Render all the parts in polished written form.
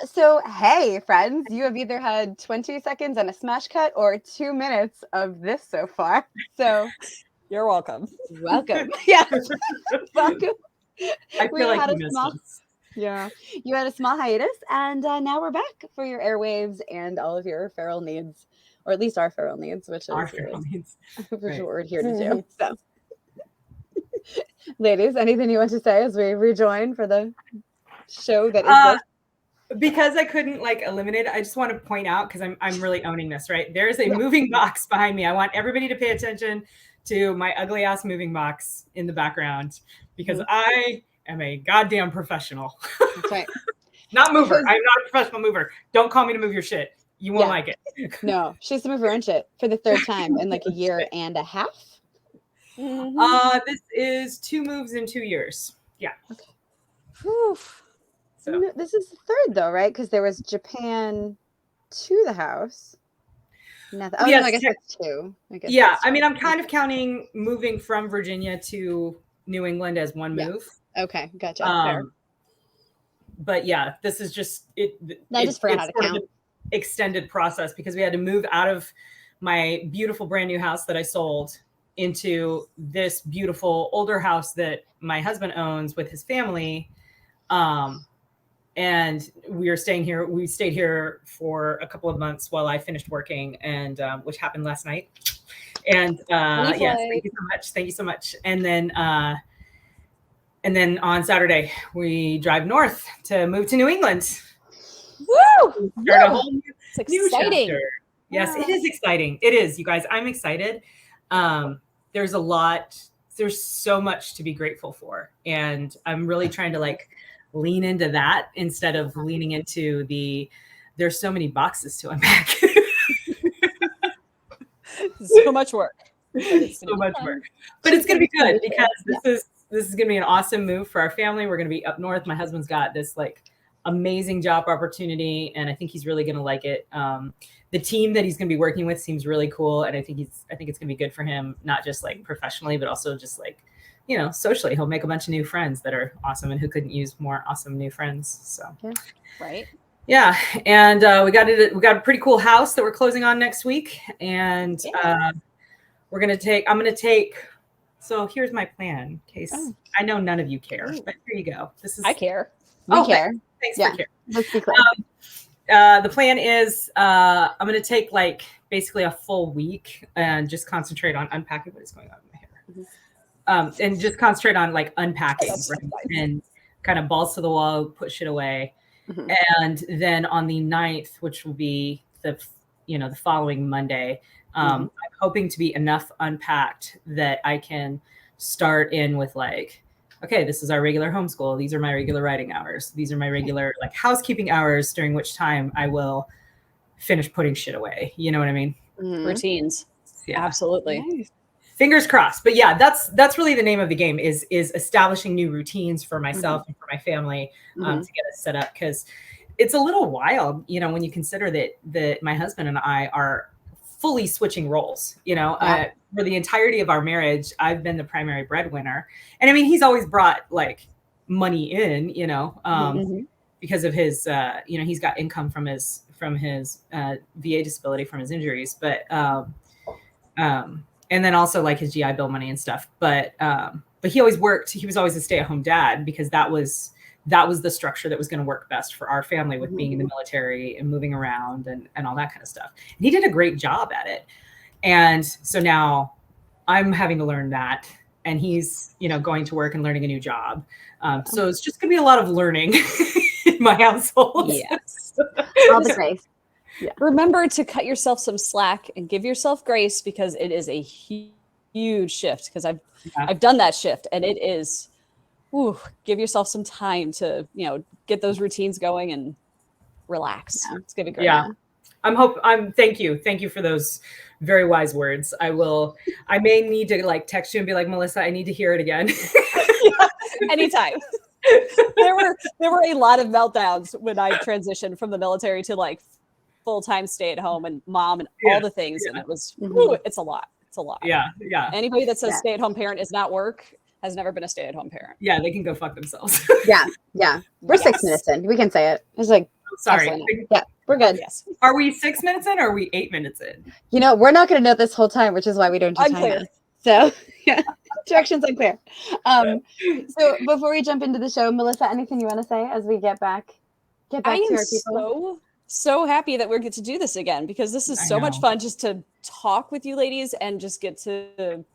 So, hey, friends, you have either had 20 seconds and a smash cut or 2 minutes of this so far. So, you're welcome. Welcome. Yes, welcome. I feel like you missed us. Yeah, you had a small hiatus, and now we're back for your airwaves and all of your feral needs, or at least our feral needs, which is Our feral needs. which is what we're here to do. So, ladies, anything you want to say as we rejoin for the show that is this? Because I couldn't eliminate it, I just want to point out, because I'm really owning this, right? There's a moving box behind me. I want everybody to pay attention to my ugly ass moving box in the background, because I am a goddamn professional. That's right. Not mover. I'm not a professional mover. Don't call me to move your shit. You won't like it. No, she's to move her own shit for the third time in like a year and a half. This is 2 moves in 2 years. Yeah. Okay. Whew. So this is the third though, right? Because there was Japan to the house. Nothing. Oh, yes, no, I guess that's 2. I mean, I'm kind of counting moving from Virginia to New England as 1 move. Okay, gotcha. Fair. But yeah, this is just it. I just forgot how to count. Extended process, because we had to move out of my beautiful brand new house that I sold into this beautiful older house that my husband owns with his family. And we are staying here. We stayed here for a couple of months while I finished working, and which happened last night. And yes, thank you so much. Thank you so much. And then on Saturday we drive north to move to New England. Woo! Start a whole it's exciting. Chapter. Yes, it is exciting. It is, you guys. I'm excited. There's a lot. There's so much to be grateful for, and I'm really trying to lean into that instead of leaning into there's so many boxes to unpack. So much work. So much work. But it's going to be good, because this is going to be an awesome move for our family. We're going to be up north. My husband's got this amazing job opportunity, and I think he's really going to like it. The team that he's going to be working with seems really cool, and I think it's going to be good for him, not just professionally, but also just socially. He'll make a bunch of new friends that are awesome, and who couldn't use more awesome new friends? So, right. Yeah. And we got a pretty cool house that we're closing on next week. And I'm going to take, so here's my plan in case I know none of you care, but here you go. I care. We care. Thanks for caring. Let's be clear. The plan is I'm going to take basically a full week and just concentrate on unpacking what is going on in my hair. And just concentrate on unpacking, right? And kind of balls to the wall, put shit away. Mm-hmm. And then on the 9th, which will be the following Monday, I'm hoping to be enough unpacked that I can start in with okay, this is our regular homeschool. These are my regular writing hours. These are my regular housekeeping hours, during which time I will finish putting shit away. You know what I mean? Mm-hmm. Routines. Yeah, absolutely. Nice. Fingers crossed. But yeah, that's really the name of the game is establishing new routines for myself and for my family to get us set up. Because it's a little wild, when you consider that my husband and I are fully switching roles. For the entirety of our marriage, I've been the primary breadwinner, and I mean, he's always brought money in, because of his, he's got income from his VA disability from his injuries, but and then also his GI Bill money and stuff. But he always worked. He was always a stay-at-home dad, because that was the structure that was going to work best for our family, with being in the military and moving around and all that kind of stuff. And he did a great job at it. And so now I'm having to learn that, and he's, going to work and learning a new job. So it's just going to be a lot of learning in my household. Yes. All the grace. Yeah. Remember to cut yourself some slack and give yourself grace, because it is a huge shift. Because I've done that shift, and it is, give yourself some time to, get those routines going and relax. Yeah. It's gonna be great. Yeah. Thank you for those very wise words. I may need to text you and be like, Melissa, I need to hear it again. Anytime. There were a lot of meltdowns when I transitioned from the military to full-time stay-at-home and mom and all the things. And it was, it's a lot. It's a lot. Yeah. Yeah. Anybody that says stay-at-home parent is not work, has never been a stay-at-home parent. Yeah, they can go fuck themselves. Yeah. We're 6 minutes in. We can say it. It's like, sorry. Yeah, we're good. Yes. Are we 6 minutes in or are we 8 minutes in? You know, we're not going to know this whole time, which is why we don't do Unclear. timers. So, yeah, directions unclear. So before we jump into the show, Melissa, anything you want to say as we get back to our people? So happy that we get to do this again, because this is so much fun just to talk with you ladies and just get to,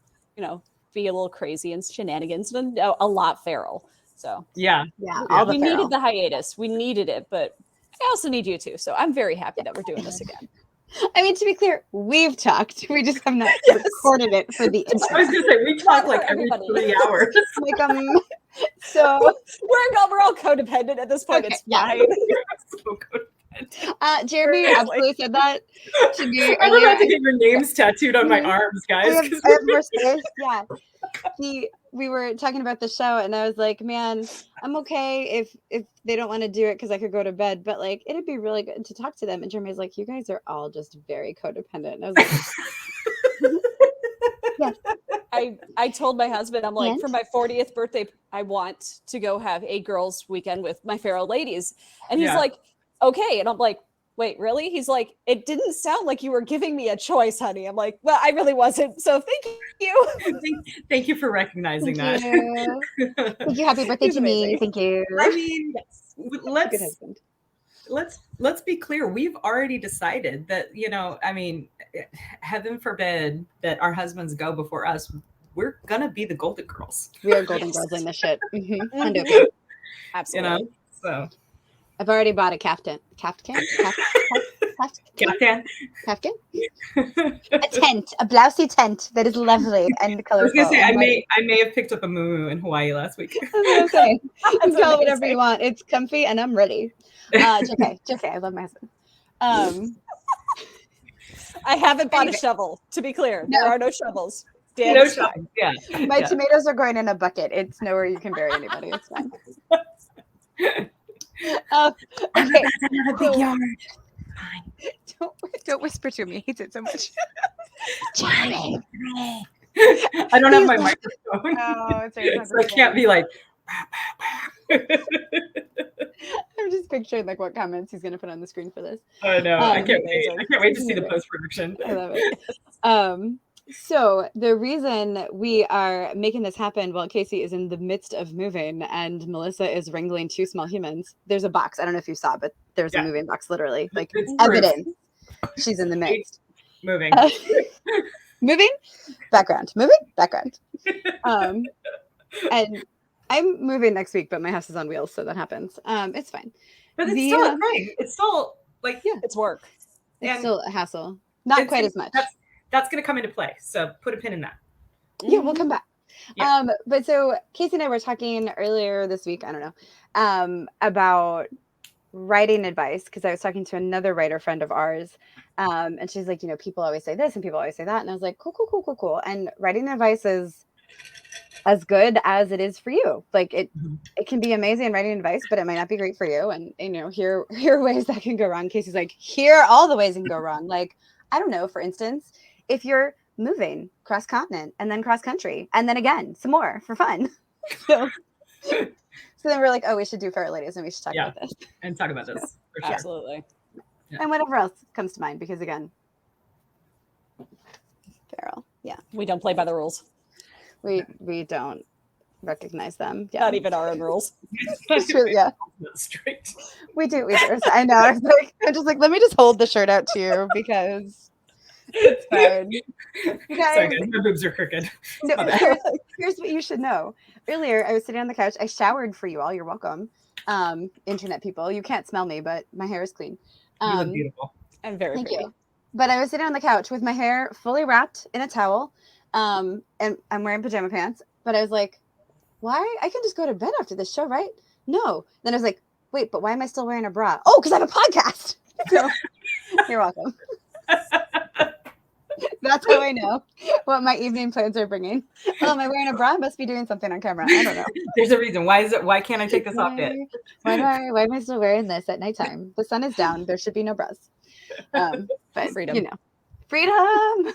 be a little crazy and shenanigans and a lot feral. So yeah, we needed the hiatus. We needed it, but I also need you too. So I'm very happy that we're doing this again. I mean, to be clear, we've talked. We just have not recorded it for the internet. I was going to say, we talk like every 3 hours. So we're all codependent at this point. Okay, it's fine. So Jeremy absolutely said that to me I'm about to get your names tattooed on my arms, guys. I have more space. Yeah. We were talking about the show, and I was like, man, I'm okay if they don't want to do it because I could go to bed, but like it'd be really good to talk to them. And Jeremy's like, you guys are all just very codependent. And I was like, yeah. I told my husband, I'm like, for my 40th birthday, I want to go have a girls' weekend with my feral ladies. And he's like, okay. And I'm like, wait, really? He's like, it didn't sound like you were giving me a choice, honey. I'm like, well, I really wasn't. So thank you. Thank you for recognizing that. Thank you. Happy birthday to me. Thank you. I mean, let's be clear. We've already decided that, I mean, heaven forbid that our husbands go before us. We're gonna be the Golden Girls. We are Golden Girls in this shit. Absolutely. So I've already bought a caftan. Caftan? A tent, a blousey tent that is lovely and colorful. I was gonna say, I may have picked up a moo in Hawaii last week. Okay, you can call it whatever you want. It's comfy and I'm ready. JK, I love my husband. I haven't bought a shovel, to be clear. There are no shovels. No shovels. Yeah. My tomatoes are growing in a bucket. It's nowhere you can bury anybody. It's fine. Okay. Another big yard. Fine. Don't whisper to me. He hates it so much. I don't have my microphone. Oh, so I can't be like. I'm just picturing like what comments he's gonna put on the screen for this. Oh no, I can't wait. I can't wait to see the post-production. I love it. So the reason we are making this happen while Kacey is in the midst of moving and Melissa is wrangling 2 small humans, there's a box. I don't know if you saw, but there's a moving box, literally, like it's evidence. She's in the midst. Moving. Moving. Background. Moving. Background. And I'm moving next week, but my house is on wheels, so that happens. It's fine. But it's still a thing. It's still like it's work. It's still a hassle. Not quite as much. That's going to come into play. So put a pin in that. Yeah, we'll come back. Yeah. But so Kacey and I were talking earlier this week, I don't know, about writing advice, because I was talking to another writer friend of ours. And she's like, people always say this and people always say that. And I was like, cool. And writing advice is as good as it is for you. Like it can be amazing writing advice, but it might not be great for you. And, here are ways that can go wrong. Kacey's like, here are all the ways it can go wrong. Like, I don't know, for instance, if you're moving cross continent and then cross country and then again some more for fun. So then we're like, oh, we should do Feral Ladies and we should talk about this. And talk about this. For sure. Absolutely. Yeah. And whatever else comes to mind, because again, feral. Yeah. We don't play by the rules. We don't recognize them. Yeah. Not even our own rules. Yeah. Strict. We do. I know. I'm just like, let me just hold the shirt out to you because it's fine. Sorry, guys, my boobs are crooked. No, here's what you should know. Earlier, I was sitting on the couch. I showered for you all. You're welcome. Internet people. You can't smell me, but my hair is clean. You look beautiful. And very Thank pretty. you. But I was sitting on the couch with my hair fully wrapped in a towel. And I'm wearing pajama pants. But I was like, why? I can just go to bed after this show, right? No. Then I was like, wait, but why am I still wearing a bra? Oh, because I have a podcast. So you're welcome. That's how I know what my evening plans are bringing. Oh, am I wearing a bra? I must be doing something on camera. I don't know. There's a reason. Why can't I take this off yet? Why am I still wearing this at nighttime? The sun is down. There should be no bras. But freedom. Freedom.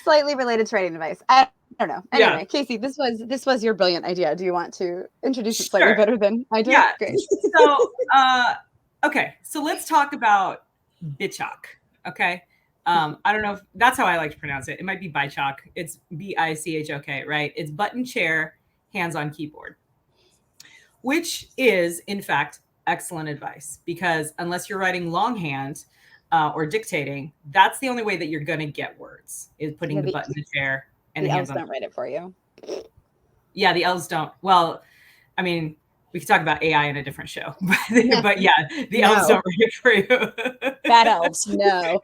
slightly related to writing advice. I don't know. Anyway, Yeah. Kacey, this was your brilliant idea. Do you want to introduce it slightly Sure. better than I did? Yeah. Great. So, okay. So let's talk about bichok. Okay. I don't know if that's how I like to pronounce it. It might be bichok. It's Bichok, right? It's button chair, hands on keyboard, which is in fact excellent advice because unless you're writing longhand or dictating, that's the only way that you're going to get words is putting the button in the chair and the hands elves on. don't write it for you. Yeah, the elves don't. Well, I mean, we could talk about AI in a different show, but yeah, the elves don't write it for you. Bad elves. No.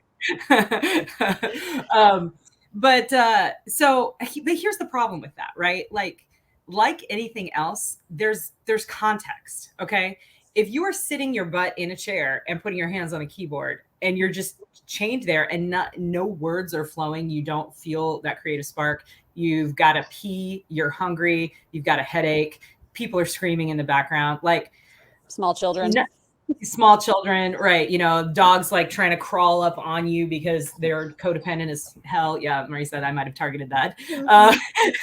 But here's the problem with that, right? Like anything else, there's context. Okay. If you are sitting your butt in a chair and putting your hands on a keyboard and you're just chained there and no words are flowing, you don't feel that creative spark. You've got to pee, you're hungry, you've got a headache, people are screaming in the background, like small children. Small children, right? You know, dogs like trying to crawl up on you because they're codependent as hell. Yeah, Marisa, I might have targeted that.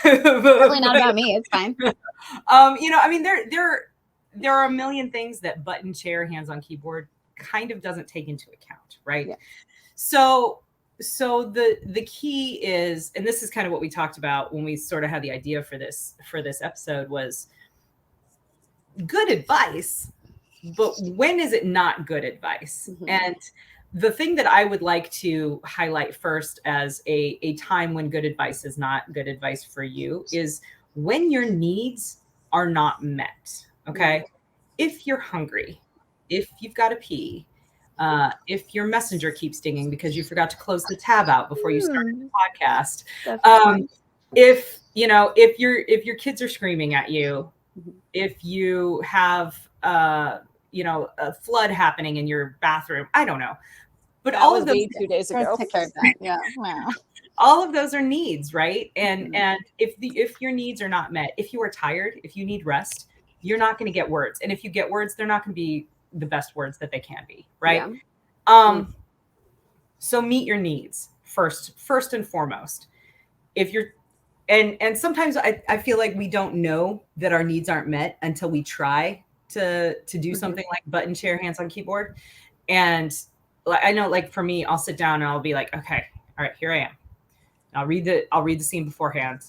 Probably not about me. It's fine. You know, I mean, there are a million things that button chair, hands on keyboard kind of doesn't take into account, right? Yeah. So the key is, and this is kind of what we talked about when we sort of had the idea for this episode, was good advice. But when is it not good advice? Mm-hmm. And the thing that I would like to highlight first as a time when good advice is not good advice for you is when your needs are not met. Okay. Mm-hmm. If you're hungry, if you've got to pee, if your messenger keeps dinging because you forgot to close the tab out before you started the podcast, if your kids are screaming at you, mm-hmm. if you have a flood happening in your bathroom, I don't know, but that all of those 2 days ago. Yeah, wow. All of those are needs, right? And if your needs are not met, if you are tired, if you need rest, you're not going to get words, and if you get words, they're not going to be the best words that they can be, right? Yeah. So meet your needs first and foremost. If you're and sometimes I feel like we don't know that our needs aren't met until we try to do mm-hmm. something like button chair, hands on keyboard. And I know, like for me, I'll sit down and I'll be like, okay, all right, here I am. I'll read the scene beforehand.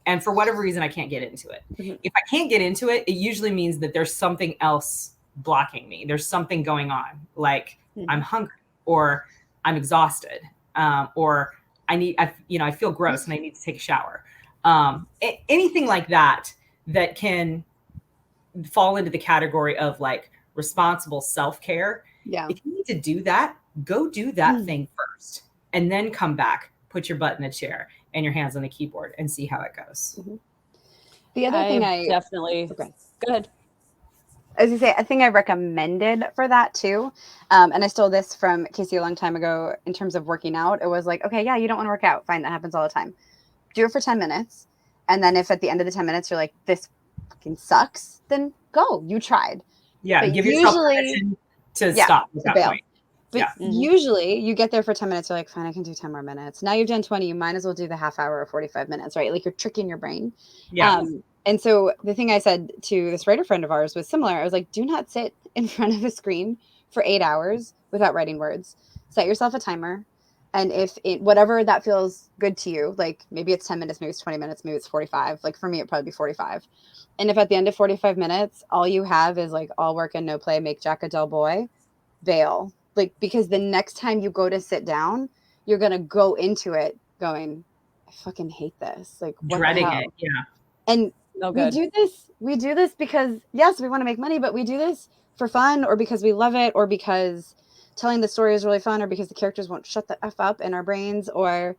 And for whatever reason, I can't get into it. Mm-hmm. If I can't get into it, it usually means that there's something else blocking me. There's something going on. Like mm-hmm. I'm hungry, or I'm exhausted, or I feel gross and I need to take a shower. Anything like that can fall into the category of like responsible self-care. Yeah. If you need to do that, go do that thing first and then come back, put your butt in the chair and your hands on the keyboard and see how it goes. Mm-hmm. The other thing I definitely, go ahead. As you say, I think I recommended for that too. And I stole this from Kacey a long time ago in terms of working out. It was like, okay, yeah, you don't want to work out. Fine. That happens all the time. Do it for 10 minutes. And then if at the end of the 10 minutes, you're like, this fucking sucks, then go, you tried. Yeah. But give yourself permission to stop at that point. But usually you get there for 10 minutes. You're like, fine, I can do 10 more minutes. Now you've done 20. You might as well do the half hour or 45 minutes, right? Like you're tricking your brain. Yeah. And so the thing I said to this writer friend of ours was similar. I was like, do not sit in front of a screen for 8 hours without writing words. Set yourself a timer. And if whatever that feels good to you, like maybe it's 10 minutes, maybe it's 20 minutes, maybe it's 45. Like for me, it'd probably be 45. And if at the end of 45 minutes, all you have is like all work and no play, make Jack a dull boy, bail. Like, because the next time you go to sit down, you're going to go into it going, I fucking hate this. Like, what dreading it. Yeah. And we do this because, yes, we want to make money, but we do this for fun or because we love it or because telling the story is really fun or because the characters won't shut the F up in our brains or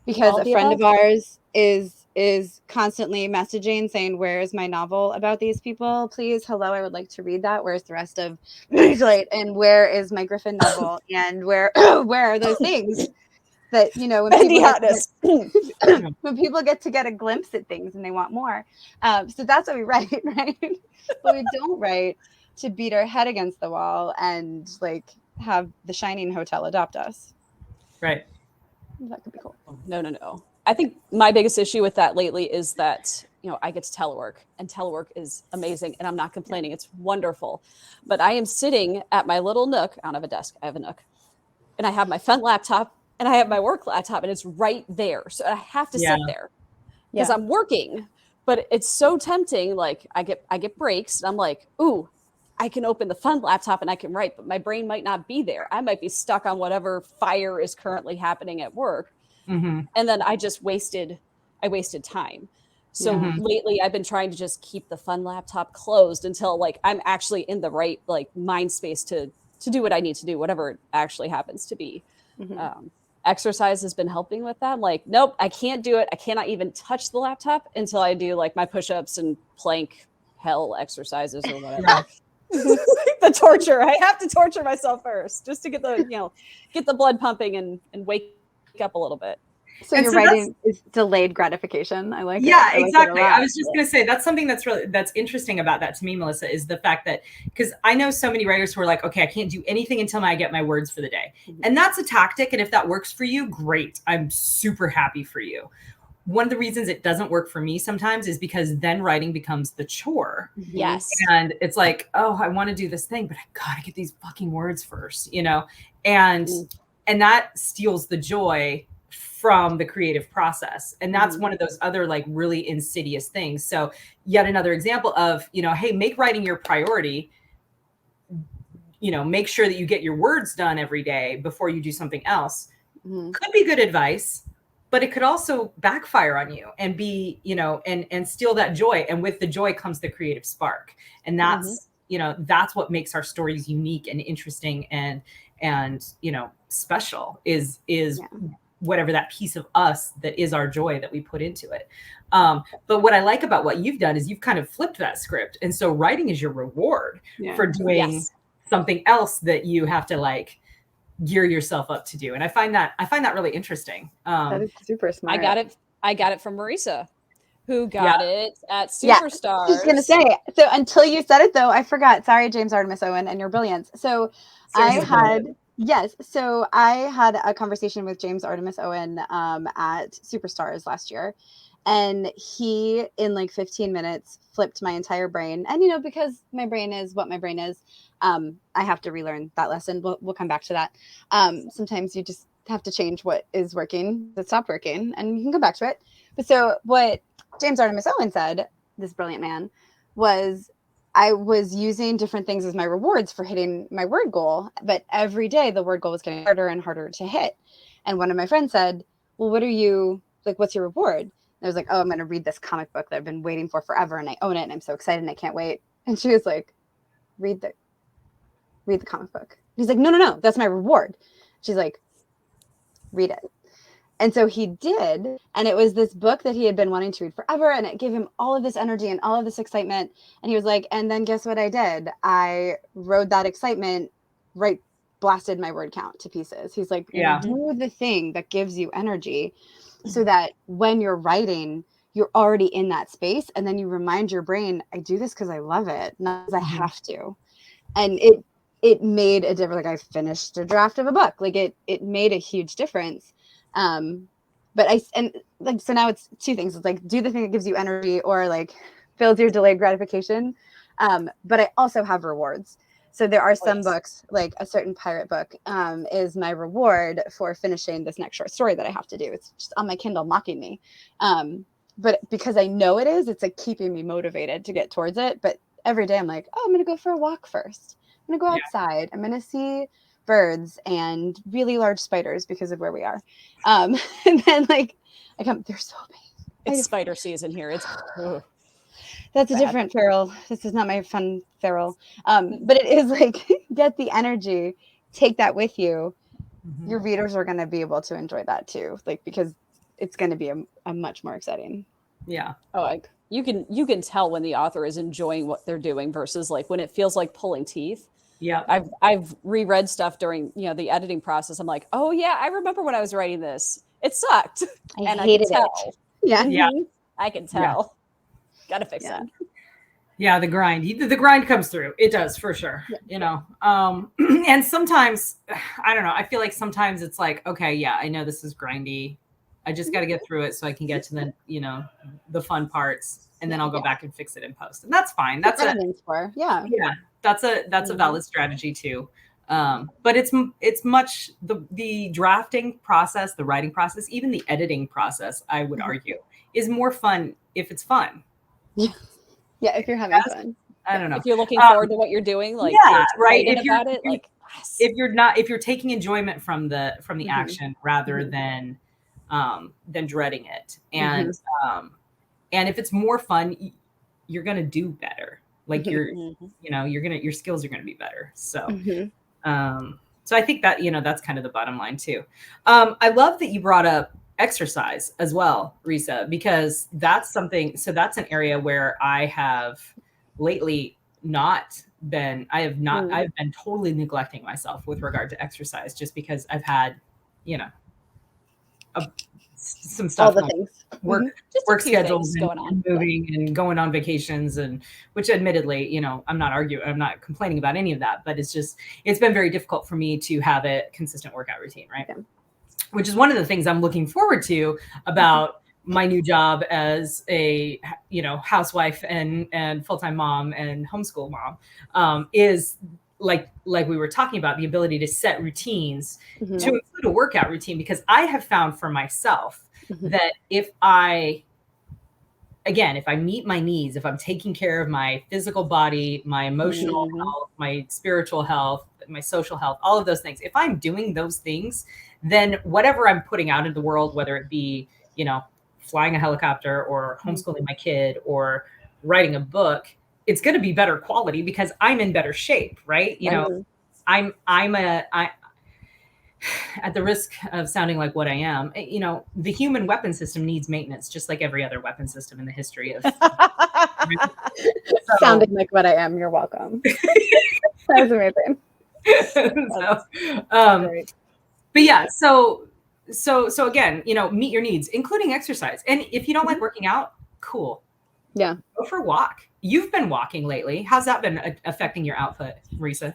because a friend of ours is constantly messaging saying, where is my novel about these people? Please. Hello. I would like to read that. Where's the rest of and where is my Griffin novel? And where are those things that, when people get to get a glimpse at things and they want more. So that's what we write, right? But we don't write to beat our head against the wall and like have the Shining Hotel adopt us. Right. That could be cool. No. I think my biggest issue with that lately is that, I get to telework, and telework is amazing, and I'm not complaining. It's wonderful. But I am sitting at my little nook. I don't have a desk. I have a nook. And I have my front laptop and I have my work laptop, and it's right there. So I have to sit there because I'm working. But it's so tempting. Like I get breaks, and I'm like, ooh, I can open the fun laptop and I can write, but my brain might not be there. I might be stuck on whatever fire is currently happening at work. Mm-hmm. And then I wasted time. So lately I've been trying to just keep the fun laptop closed until like I'm actually in the right like mind space to do what I need to do, whatever it actually happens to be. Exercise has been helping with that. I'm like, nope, I can't do it. I cannot even touch the laptop until I do like my push-ups and plank hell exercises or whatever. The torture. I have to torture myself first just to get the blood pumping and wake up a little bit. So your writing is delayed gratification. I like it. Yeah, I like exactly. it a lot. I was just going to say that's something that's interesting about that to me, Melissa, is the fact that because I know so many writers who are like, okay, I can't do anything until I get my words for the day. And that's a tactic. And if that works for you, great. I'm super happy for you. One of the reasons it doesn't work for me sometimes is because then writing becomes the chore. Yes. And it's like, oh, I want to do this thing, but I got to get these fucking words first, and that steals the joy from the creative process. And that's one of those other like really insidious things. So yet another example of, hey, make writing your priority, make sure that you get your words done every day before you do something else. Could be good advice, but it could also backfire on you and be, and steal that joy. And with the joy comes the creative spark. And that's, that's what makes our stories unique and interesting and special is whatever that piece of us that is our joy that we put into it. But what I like about what you've done is you've kind of flipped that script. And so writing is your reward for doing something else that you have to like gear yourself up to do. And I find that really interesting. That is super smart. I got it from Marisa, who got it at Superstars. I was gonna say, so until you said it though, I forgot. Sorry, James Artemis Owen and your brilliance. So So I had a conversation with James Artemis Owen at Superstars last year. And he, in like 15 minutes, flipped my entire brain. And, because my brain is what my brain is, I have to relearn that lesson. We'll come back to that. Sometimes you just have to change what is working that stopped working, and you can go back to it. But so what James Artemis Owen said, this brilliant man, was I was using different things as my rewards for hitting my word goal. But every day the word goal was getting harder and harder to hit. And one of my friends said, well, what's your reward? And I was like, oh, I'm going to read this comic book that I've been waiting for forever. And I own it. And I'm so excited and I can't wait. And she was like, read the comic book. He's like, no, that's my reward. She's like, read it. And so he did. And it was this book that he had been wanting to read forever. And it gave him all of this energy and all of this excitement. And he was like, and then guess what I did? I rode that excitement, blasted my word count to pieces. He's like, do the thing that gives you energy so that when you're writing, you're already in that space. And then you remind your brain, I do this because I love it, not because I have to. And it made a difference. Like I finished a draft of a book. Like it made a huge difference. So now it's two things. It's like, do the thing that gives you energy or like builds your delayed gratification. But I also have rewards. So there are some books, like a certain pirate book, is my reward for finishing this next short story that I have to do. It's just on my Kindle mocking me. But because I know it is, it's like keeping me motivated to get towards it. But every day I'm like, oh, I'm going to go for a walk first. I'm going to go outside. I'm going to see birds and really large spiders because of where we are. And then they're so big. It's spider season here. It's that's a different feral. This is not my fun feral. But it is like, get the energy, take that with you. Your readers are going to be able to enjoy that too. Like, because it's going to be a much more exciting. Yeah. Oh, like you can tell when the author is enjoying what they're doing versus like when it feels like pulling teeth. Yeah. I've reread stuff during, the editing process. I'm like, oh yeah, I remember when I was writing this. It sucked. I hated it. Yeah. I can tell. Got to fix that. Yeah, the grind. The grind comes through. It does for sure. Yeah. You know. And sometimes I don't know. I feel like sometimes it's like, okay, yeah, I know this is grindy. I just got to get through it so I can get to the, you know, the fun parts, and then I'll go back and fix it in post, and that's fine. That's a yeah. That's a valid strategy too. But it's much the drafting process, the writing process, even the editing process, I would argue, is more fun if it's fun. Yeah, if you're having fun. I don't know. If you're looking forward to what you're doing, like yeah, right. If you're about it, like yes. if you're taking enjoyment from the action rather than dreading it, and if it's more fun, you're gonna do better. Like you're you know, your skills are gonna be better. So so I think that, you know, that's kind of the bottom line too. I love that you brought up exercise as well, Risa, because that's something. So that's an area where I have lately I've been totally neglecting myself with regard to exercise, just because I've had, you know, some stuff, all the things, work schedules going on, and moving and going on vacations, and which admittedly, you know, I'm not complaining about any of that, but it's been very difficult for me to have a consistent workout routine, right? Yeah. Which is one of the things I'm looking forward to about my new job as a, you know, housewife and full-time mom and homeschool mom, is like we were talking about, the ability to set routines to include a workout routine, because I have found for myself that if I meet my needs, if I'm taking care of my physical body, my emotional health, my spiritual health, my social health, all of those things, if I'm doing those things, then whatever I'm putting out into the world, whether it be, you know, flying a helicopter or homeschooling my kid or writing a book, it's going to be better quality because I'm in better shape, right? You know, I at the risk of sounding like what I am, you know, the human weapon system needs maintenance, just like every other weapon system in the history of. Sounding like what I am. You're welcome. That was amazing. But yeah, so again, you know, meet your needs, including exercise. And if you don't like working out, cool. Yeah. Go for a walk. You've been walking lately. How's that been affecting your output, Marisa?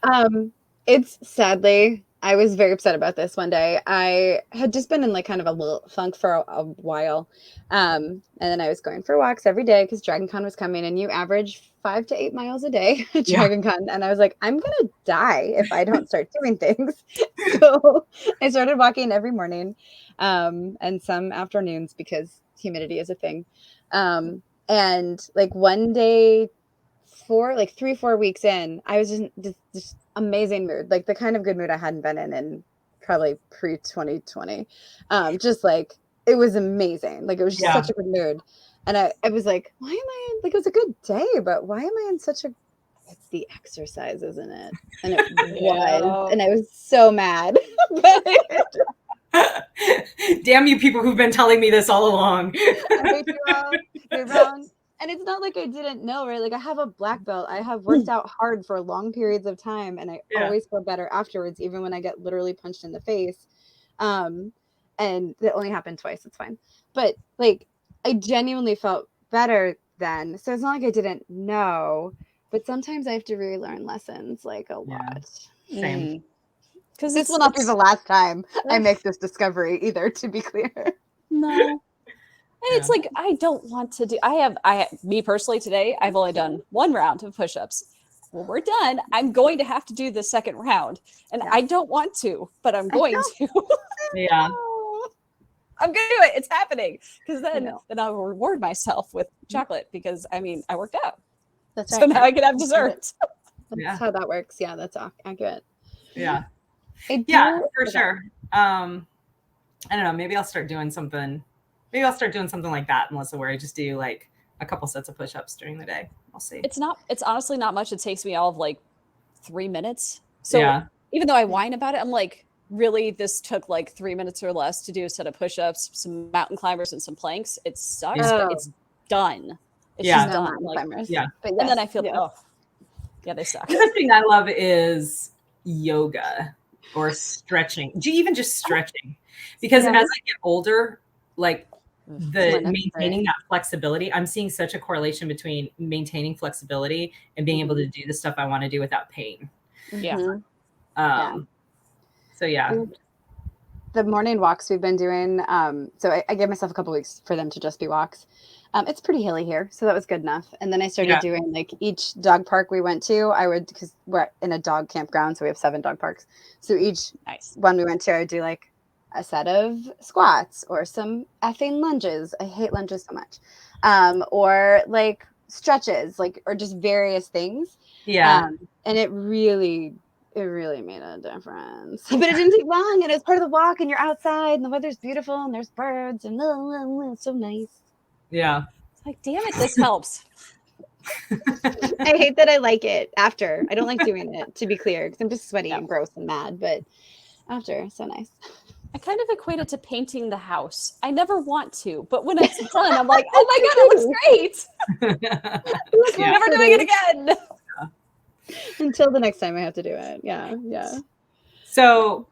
It's sadly, I was very upset about this one day. I had just been in like kind of a little funk for a while. And then I was going for walks every day because Dragon Con was coming, and you average 5 to 8 miles a day at Dragon Con. And I was like, I'm going to die if I don't start doing things. So I started walking every morning, and some afternoons because humidity is a thing. And like one day, 3-4 weeks in, I was just this amazing mood, like the kind of good mood I hadn't been in probably pre-2020. Just like it was amazing. Like it was just such a good mood. And I was like, why am I in, like, it was a good day, but why am I in such a, it's the exercise, isn't it? And it was, and I was so mad. Damn you people who've been telling me this all along. You're wrong. And it's not like I didn't know, right? Like I have a black belt. I have worked out hard for long periods of time, and I always feel better afterwards, even when I get literally punched in the face. And that only happened twice. It's fine. But like, I genuinely felt better then. So it's not like I didn't know, but sometimes I have to relearn lessons like a lot. Same. Because this will not be the last time I make this discovery either, to be clear. No. And it's like, I don't want to do, me personally today, I've only done 1 round of push-ups. When we're done, I'm going to have to do the second round. And I don't want to, but I'm going to. Yeah. I'm going to do it. It's happening. Because then I'll reward myself with chocolate because, I mean, I worked out. That's right. So now I can have dessert. That's how that works. Yeah, that's accurate. Yeah. Yeah, for sure. I don't know. Maybe I'll start doing something. Maybe I'll start doing something like that, Melissa, where I just do like a couple sets of push-ups during the day. I'll see. It's honestly not much. It takes me all of like 3 minutes. So even though I whine about it, I'm like, really, this took like 3 minutes or less to do a set of push-ups, some mountain climbers, and some planks. It sucks, but it's done. It's just done. Like, but and then I feel, they suck. The other thing I love is yoga or stretching. Even just stretching. Because as I get older, like maintaining that flexibility. I'm seeing such a correlation between maintaining flexibility and being able to do the stuff I want to do without pain. Yeah. So yeah. The morning walks we've been doing. So I gave myself a couple weeks for them to just be walks. It's pretty hilly here, so that was good enough. And then I started doing like each dog park we went to, because we're in a dog campground, so we have 7 dog parks. So each one we went to, I would do like a set of squats or some effing lunges. I hate lunges so much. Or like stretches, or just various things. Yeah. And it really made a difference. But it didn't take long, and it's part of the walk, and you're outside, and the weather's beautiful, and there's birds, and it's so nice. Yeah. It's like, damn it, this helps. I hate that I like it after. I don't like doing it, to be clear, because I'm just sweaty and gross and mad, but after, so nice. I kind of equate it to painting the house. I never want to, but when it's done, I'm like, oh my God, it looks great. I'm never doing it again. Until the next time I have to do it. Yeah. So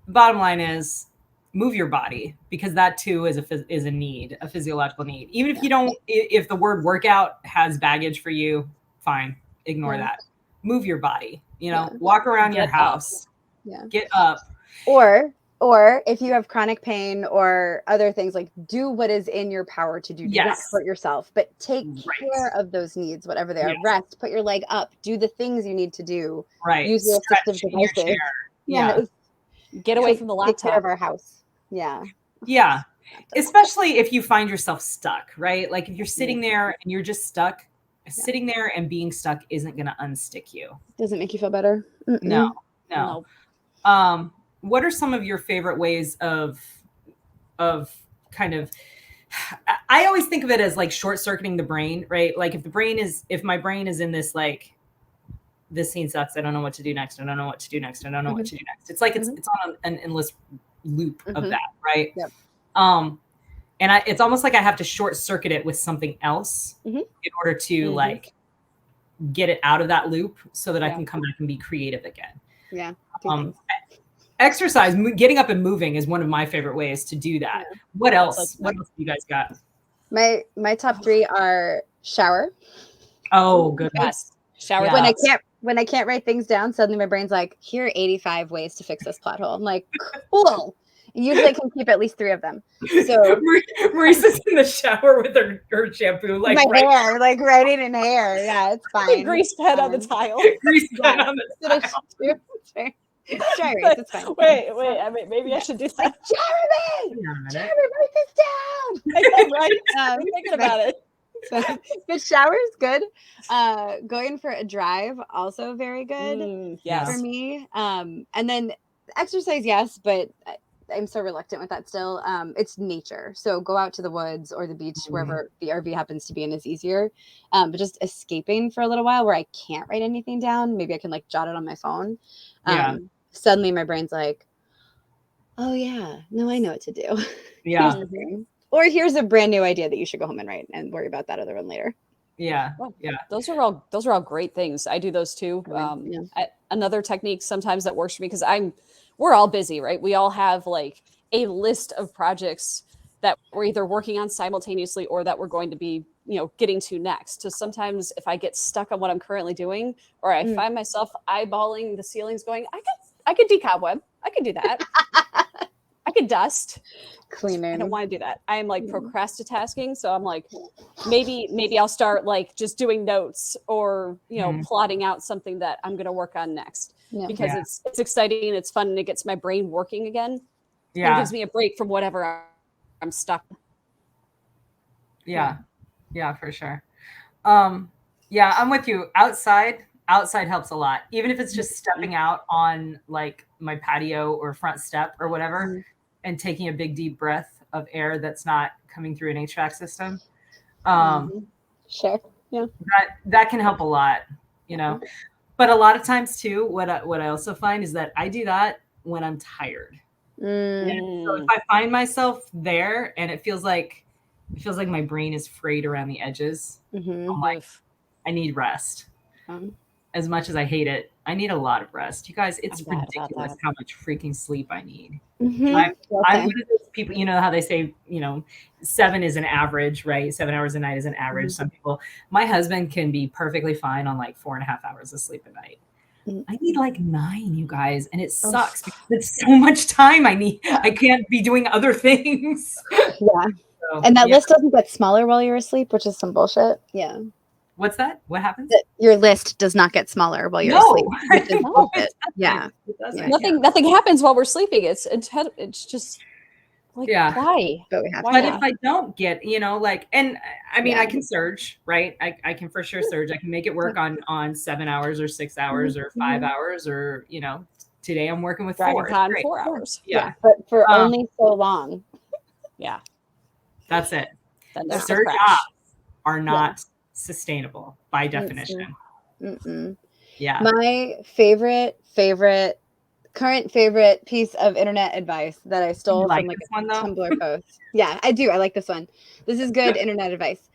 bottom line is move your body, because that too is a need, a physiological need. Even if you don't, if the word workout has baggage for you, fine, ignore that. Move your body, walk around your house, get up. Or if you have chronic pain or other things, do what is in your power to do. Do not hurt yourself, but take care of those needs, whatever they are. Rest, put your leg up, do the things you need to do. Right. Use your assistive devices. Get away from the laptop. Take care of our house. Yeah. Yeah. Especially if you find yourself stuck, right? Like if you're sitting there and you're just stuck, sitting there and being stuck isn't going to unstick you. Doesn't make you feel better. No. What are some of your favorite ways of kind of, I always think of it as like short circuiting the brain, right? Like if my brain is in this, like, this scene sucks, I don't know what to do next. I don't know what to do next. I don't know what to do next. It's like, it's on an endless loop of that. Right. Yep. And it's almost like I have to short circuit it with something else in order to like get it out of that loop so that I can come back and be creative again. Yeah. Exercise, getting up and moving is one of my favorite ways to do that. What else? What else do you guys got? My top 3 are shower. Oh, good. Yes. Shower. When I can't write things down, suddenly my brain's like, here are 85 ways to fix this plot hole. I'm like, cool. Usually I can keep at least 3 of them. So Marisa's in the shower with her shampoo, like my hair, like writing in hair. Yeah, it's fine. Grease pen on the tile. Grease pen on the tile. It's fine. Wait. I mean, maybe I should do that. Jeremy, write this down. I know, right? I'm thinking about it. But shower is good. Going for a drive, also very good for me. And then exercise, yes, but I'm so reluctant with that still. It's nature. So go out to the woods or the beach, wherever the RV happens to be in is easier. But just escaping for a little while where I can't write anything down. Maybe I can jot it on my phone. Suddenly my brain's like, oh yeah, no, I know what to do. Yeah. Or here's a brand new idea that you should go home and write and worry about that other one later. Yeah. Well, yeah. Those are all great things. I do those too. Another technique sometimes that works for me, because we're all busy, right? We all have like a list of projects that we're either working on simultaneously or that we're going to be, getting to next. So sometimes if I get stuck on what I'm currently doing, or I find myself eyeballing the ceilings going, I could decobweb. I could do that. I could dust. Cleaning. I don't want to do that. I am like procrastinating. So I'm like, maybe I'll start like just doing notes or, plotting out something that I'm going to work on next because it's exciting. It's fun. And it gets my brain working again. Yeah. It gives me a break from whatever I'm stuck. Yeah. Yeah, for sure. Yeah, I'm with you. Outside helps a lot. Even if it's just stepping out on like my patio or front step or whatever and taking a big deep breath of air that's not coming through an HVAC system. Sure. Yeah. That can help a lot, But a lot of times too, what I also find is that I do that when I'm tired. And so if I find myself there and it feels like my brain is frayed around the edges, I'm like, I need rest. as much as I hate it, I need a lot of rest. You guys, it's I'm bad about ridiculous that. how much freaking sleep I need. Mhm. I'm Okay. one of those people, you know how they say, 7 is an average, right? 7 hours a night is an average. Mhm. Some people, my husband can be perfectly fine on like 4.5 hours of sleep a night. Mm. I need like 9, you guys, and it Oh. sucks because it's so much time I need. I can't be doing other things. Yeah. So, And that yeah. list doesn't get smaller while you're asleep, which is some bullshit. Yeah. What's that? What happens? That your list does not get smaller while you're No. asleep, which is No, bullshit. Yeah. It doesn't. Yeah. Nothing happens while we're sleeping. It's just like, Yeah. why? But we have Why But to. if I don't get, like, and I mean, Yeah. I can surge, right? I can for sure surge. I can make it work on 7 hours or 6 hours or 5 hours or, today I'm working with Dragon 4. It's Con great. 4 hours. Yeah. But for Um, only so long. Yeah. That's it. Then there's the Surge crash. jobs are not sustainable by definition. Mm-mm. Yeah. My current favorite piece of internet advice that I stole like from like this a one, though? Tumblr post. Yeah, I do. I like this one. This is good internet advice.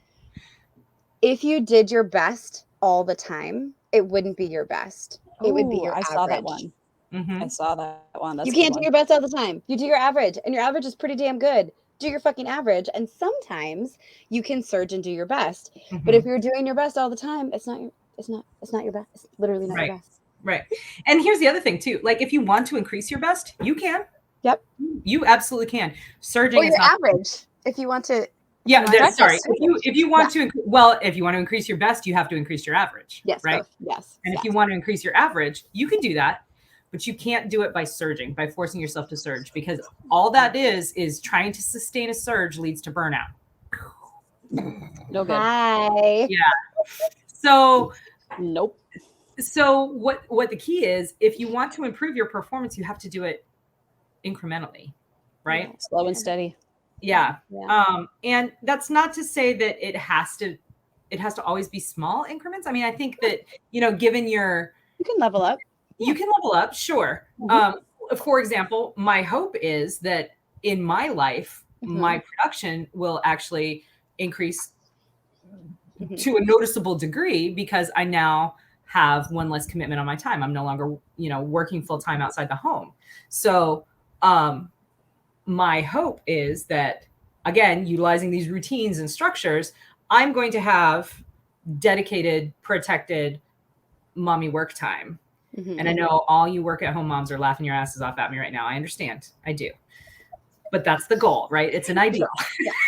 If you did your best all the time, it wouldn't be your best. It would be Ooh, your I average. saw that one. Mhm. I saw that one. That's You a good can't do one. your best all the time. You do your average, and your average is pretty damn good. Do your fucking average, and sometimes you can surge and do your best. But if Mhm. you're doing your best all the time, it's not your best. It's literally not Right. your best. Right. And here's the other thing too. Like if you want to increase your best, you can. Yep. You absolutely can. Surging Or is your not average. If you want to Yeah, Practice. sorry. If you want to if you want to increase your best, you have to increase your average. Yes, right? both. Yes. And yes. if you want to increase your average, you can do that, but you can't do it by surging, by forcing yourself to surge, because all that is trying to sustain a surge leads to burnout. No good. Hi. Yeah. So Nope. what the key is, if you want to improve your performance, you have to do it incrementally, right? Slow and steady. Yeah. Yeah. And that's not to say that it has to always be small increments. I mean, I think that, given your, You can level up. you can level up, sure. For example, my hope is that in my life, my production will actually increase to a noticeable degree because I now have one less commitment on my time. I'm no longer, working full time outside the home. So, my hope is that, again, utilizing these routines and structures, I'm going to have dedicated, protected mommy work time. And I know all you work at home moms are laughing your asses off at me right now. I understand. I do. But that's the goal, right? It's an ideal.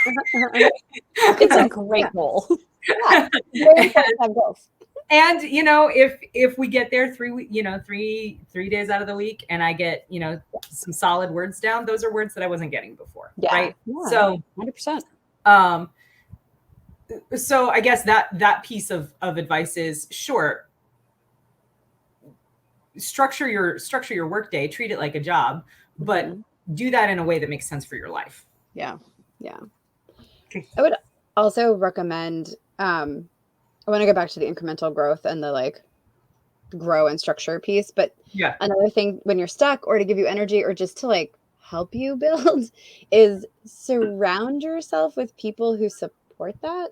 It's a great goal. Yeah. Very important to have goals. And if we get there 3 days out of the week and I get some solid words down, those are words that I wasn't getting before. Yeah. Right. Yeah. So 100%. So I guess that piece of advice is, sure, structure your work day, treat it like a job, but do that in a way that makes sense for your life. Yeah. Yeah. Okay. I would also recommend, I want to go back to the incremental growth and the grow and structure piece, but Yeah. another thing when you're stuck, or to give you energy, or just to help you build, is surround yourself with people who support that.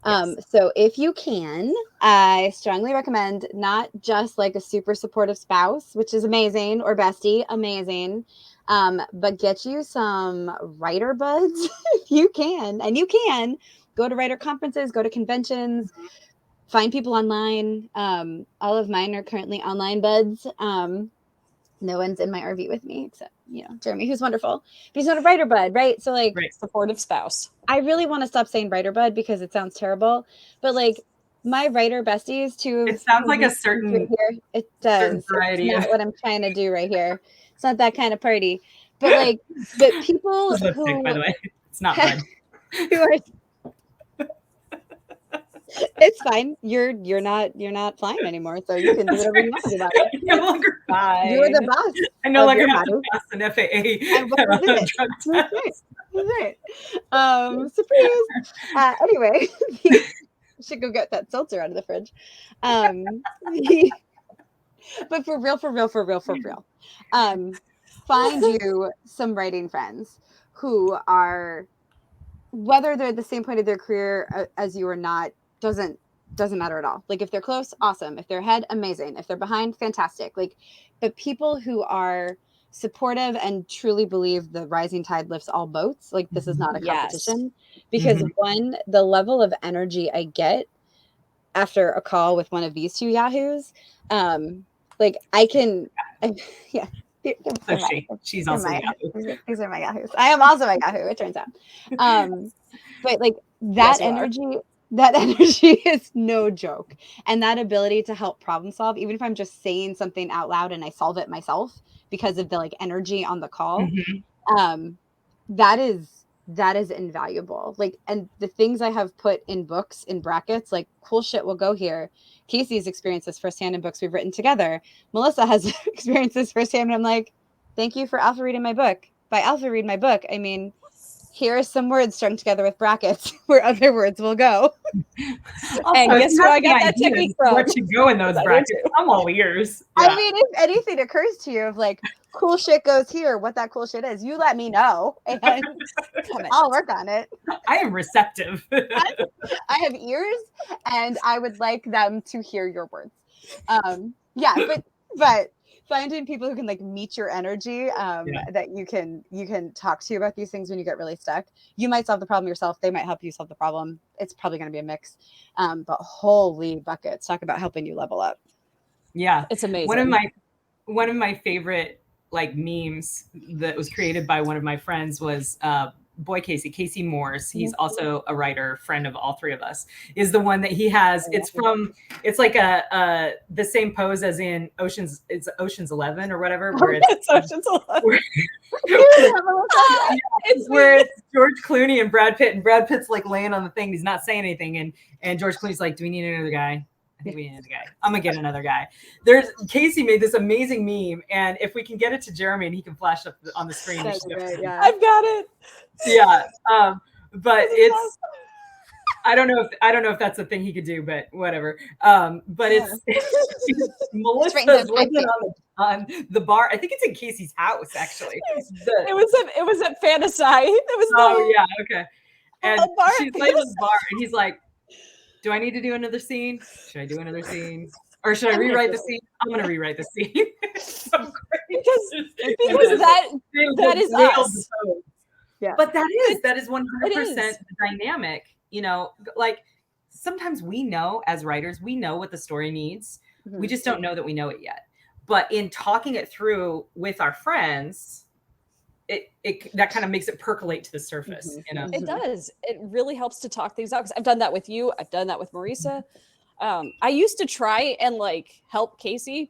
Yes. So if you can, I strongly recommend not just a super supportive spouse, which is amazing, or bestie, amazing, but get you some writer buds if you can. And you can go to writer conferences, go to conventions, find people online. All of mine are currently online buds. No one's in my RV with me except, Jeremy, who's wonderful. But he's not a writer bud, right? So Right. Supportive spouse. I really want to stop saying writer bud because it sounds terrible. But my writer besties too. It sounds like a certain here. It does. variety It's not of what I'm trying to do right here. It's not that kind of party. But but people who, by the way, it's not bud. who are, it's fine. You're not flying anymore, so you can do whatever you want to do about it. I no longer You're the boss. I no of longer your have to body. pass an FAA And what is it? drug That's test. right. That's right. Surprise. Anyway, should go get that seltzer out of the fridge. But for real. Find you some writing friends who are, whether they're at the same point of their career as you or not, doesn't doesn't matter at all. Like if they're close, awesome. If they're ahead, amazing. If they're behind, fantastic. Like, but people who are supportive and truly believe the rising tide lifts all boats, like this is not a competition. Because one, the level of energy I get after a call with one of these two yahoos, like I can, yeah. So she's also a yahoo. These are my yahoos. I am also a yahoo, it turns out. But like that energy is no joke. And that ability to help problem solve, even if I'm just saying something out loud and I solve it myself because of the like energy on the call, that is invaluable. Like, and the things I have put in books in brackets, like cool shit will go here. Kacey's experienced this firsthand in books we've written together. Melissa has experienced this firsthand. And I'm like, thank you for alpha reading my book. By alpha read my book, I mean, here are some words strung together with brackets where other words will go. And guess where I got that technique from? What should go in those brackets? I'm all ears. Yeah. I mean, if anything occurs to you of like cool shit goes here, what that cool shit is, you let me know and I'll work on it. I am receptive. I have ears and I would like them to hear your words. Yeah, but finding people who can like meet your energy, that you can talk to about these things when you get really stuck. You might solve the problem yourself. They might help you solve the problem. It's probably going to be a mix. But holy buckets, talk about helping you level up. Yeah. It's amazing. One of my favorite like memes that was created by one of my friends was Casey Morse. He's also a writer, friend of all three of us, is the one that he has. It's like the same pose as in Ocean's 11 or whatever, where it's Ocean's 11. Where it's George Clooney and Brad Pitt, and Brad Pitt's like laying on the thing. He's not saying anything. And George Clooney's like, do we need another guy? I think we need another guy. I'm gonna get another guy. Casey made this amazing meme, and if we can get it to Jeremy and he can flash up on the screen. Right, yeah. I've got it. Yeah. But it's I don't know if that's a thing he could do, but whatever. But it's Melissa's living on the bar. I think it's in Casey's house, actually. It was at Fantasy. Okay. And she's laying on the bar, and he's like, do I need to do another scene? Should I do another scene? Or should I rewrite the scene? I'm going to rewrite the scene. It's so great. Because that is us. Yeah. But that is 100% the dynamic. You know, like sometimes we know as writers, we know what the story needs. We just don't know that we know it yet. But in talking it through with our friends, it that kind of makes it percolate to the surface. You know, it does. It really helps to talk things out. Because I've done that with you. I've done that with Marisa. I used to try and like help Casey,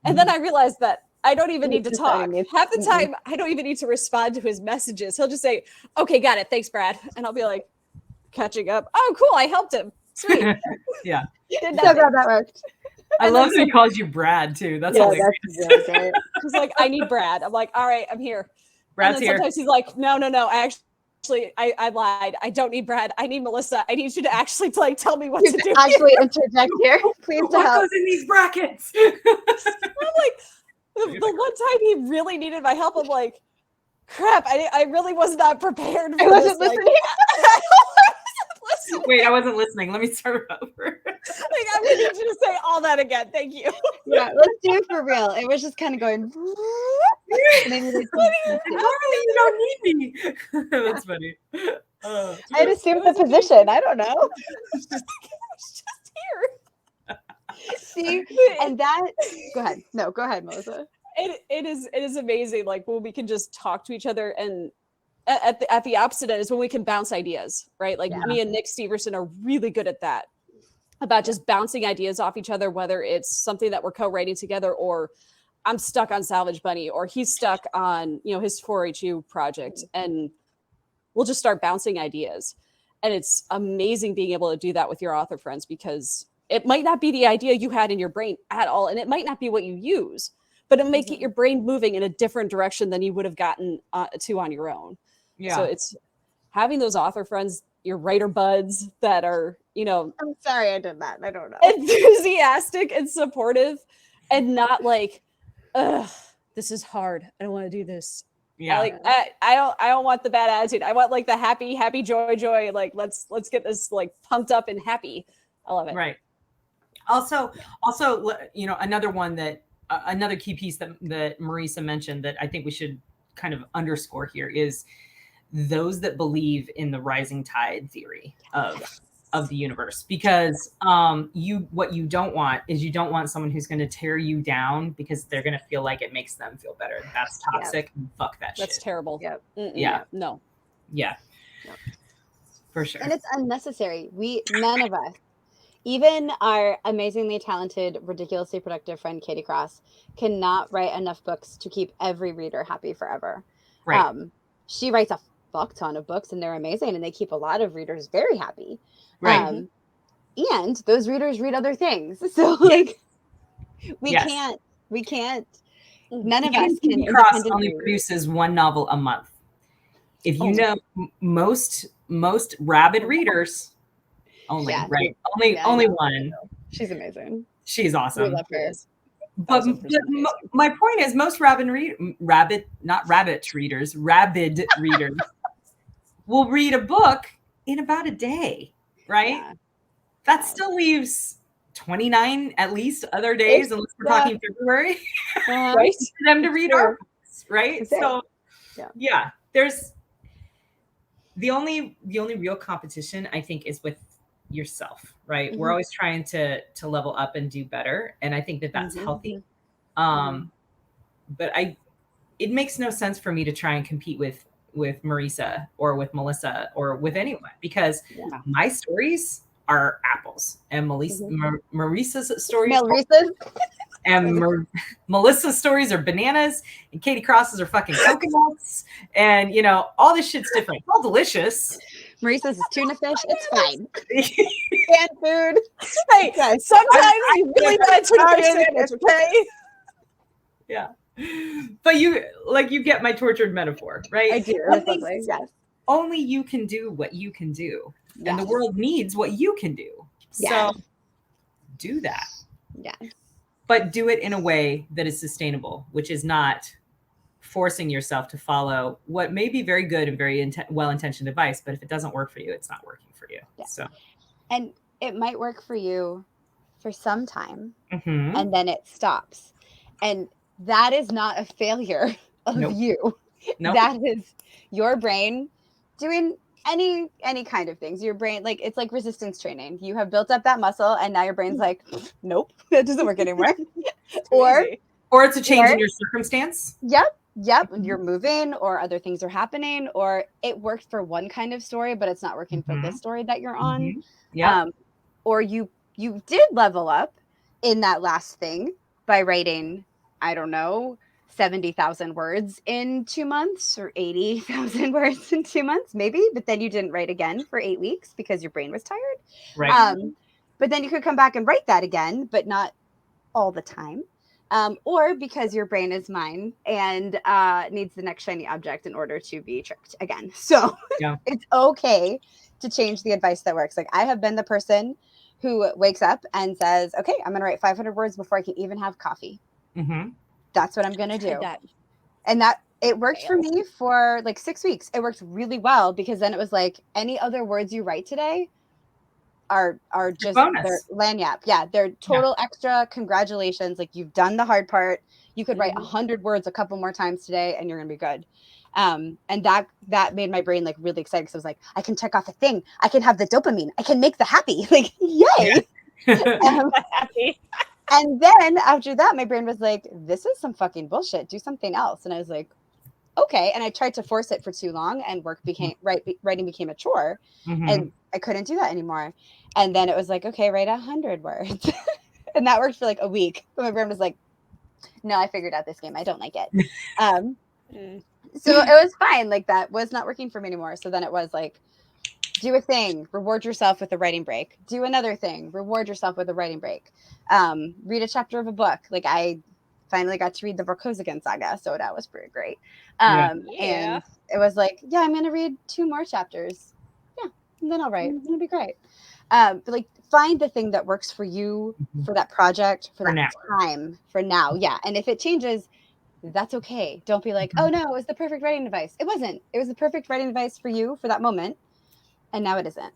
and then I realized that I don't even need to talk. Half the time, I don't even need to respond to his messages. He'll just say, "Okay, got it. Thanks, Brad," and I'll be like, catching up. Oh, cool! I helped him. Sweet. Yeah. So glad that worked. I love that he calls you Brad too. That's hilarious. That's really He's like, I need Brad. I'm like, all right, I'm here. Brad's here. Sometimes he's like, no. I lied. I don't need Brad. I need Melissa. I need you to actually like tell me what to do. Actually interject here. Please what goes in these brackets? I'm like, the one time he really needed my help, I'm like, crap, I really was not prepared for I wasn't listening. Wait, I wasn't listening. Let me start over. Like, I'm gonna need you to say all that again. Thank you. Yeah, let's do it for real. It was just kind of going. Normally you don't need me. That's funny. I had assumed the position. I don't know. I was just here. See, and that. Go ahead. No, go ahead, Melissa. It is amazing. Like when we can just talk to each other, and at the opposite end is when we can bounce ideas, right? Like me and Nick Steverson are really good at that, about just bouncing ideas off each other, whether it's something that we're co-writing together, or I'm stuck on Salvage Bunny, or he's stuck on, his 4HU project, and we'll just start bouncing ideas. And it's amazing being able to do that with your author friends, because it might not be the idea you had in your brain at all, and it might not be what you use, but it'll make your brain moving in a different direction than you would have gotten to on your own. Yeah. So it's having those author friends, your writer buds that are, I'm sorry I did that. I don't know. Enthusiastic and supportive, and not like, ugh, this is hard. I don't want to do this. Yeah. I don't want the bad attitude. I want like the happy, joy. Like let's get this like pumped up and happy. I love it. Right. Also, you know, another one that another key piece that Marisa mentioned that I think we should kind of underscore here is those that believe in the rising tide theory of the universe, because what you don't want is you don't want someone who's going to tear you down because they're going to feel like it makes them feel better. That's toxic. Yep. Fuck that shit. That's terrible. Yep. Yeah. No. Yeah. Yep. For sure. And it's unnecessary. None of us, even our amazingly talented, ridiculously productive friend Katie Cross, cannot write enough books to keep every reader happy forever. Right. She writes a fuck ton of books and they're amazing and they keep a lot of readers very happy. Right. And those readers read other things. So like we Yes. can't, none of us can Katie Cross only independently. produces one novel a month. If you know most rabid readers only, Yeah. right? Yeah, I Only know. one. She's amazing. She's We awesome. love her. But my point is, most rabid readers will read a book in about a day, right? Yeah. That still leaves 29 at least other days, unless we're talking February, Right? for them to read our books, right? So yeah, there's the only real competition, I think, is with yourself, right? We're always trying to level up and do better, and I think that that's healthy. But it makes no sense for me to try and compete with Marisa or with Melissa or with anyone, because my stories are apples and Marisa's stories and Melissa's stories are bananas, and Katie Cross's are fucking coconuts, and you know, all this shit's different. It's all delicious. Marisa's is tuna fish. It's fine. Canned food. Hey, sometimes you really want to tuna fish sandwich, okay? Yeah. But you get my tortured metaphor, right? I do. Yes. Only you can do what you can do. Yes. And the world needs what you can do. So do that. Yeah. But do it in a way that is sustainable, which is not forcing yourself to follow what may be very good and very well-intentioned advice, but if it doesn't work for you, it's not working for you. Yeah. So, and it might work for you for some time, and then it stops. And that is not a failure of you. That is your brain doing any kind of things. Your brain, like, it's like resistance training. You have built up that muscle and now your brain's like, nope, that doesn't work anymore. or it's a change in your circumstance. Yep. You're moving, or other things are happening, or it worked for one kind of story, but it's not working for this story that you're on. Or you did level up in that last thing by writing, I don't know, 70,000 words in 2 months or 80,000 words in 2 months, maybe. But then you didn't write again for 8 weeks because your brain was tired. Right. But then you could come back and write that again, but not all the time. Or because your brain is mine and needs the next shiny object in order to be tricked again. So it's okay to change the advice that works. Like, I have been the person who wakes up and says, okay, I'm going to write 500 words before I can even have coffee. That's what I'm going to do. And that it worked for me for like 6 weeks. It worked really well, because then it was like, any other words you write today are just their lanyap. Yeah, they're total extra. Congratulations. Like, you've done the hard part. You could write 100 words a couple more times today and you're going to be good. And that made my brain like really excited, because I was like, I can check off a thing. I can have the dopamine. I can make the happy. Like, yay. Happy. And then after that, my brain was like, this is some fucking bullshit. Do something else. And I was like, okay. And I tried to force it for too long, and writing became a chore, and I couldn't do that anymore. And then it was like, okay, write 100 words. And that worked for like a week. But my brain was like, no, I figured out this game. I don't like it. So it was fine. Like, that was not working for me anymore. So then it was like, do a thing, reward yourself with a writing break. Do another thing, reward yourself with a writing break. Read a chapter of a book. Like, I finally got to read the Vorkosigan saga, so that was pretty great. And it was like, I'm going to read 2 more chapters. Yeah, and then I'll write. It'll be great. But like, find the thing that works for you, for that project, for that time, for now. Yeah, and if it changes, that's okay. Don't be like, oh no, it was the perfect writing advice. It wasn't. It was the perfect writing advice for you for that moment. And now it isn't.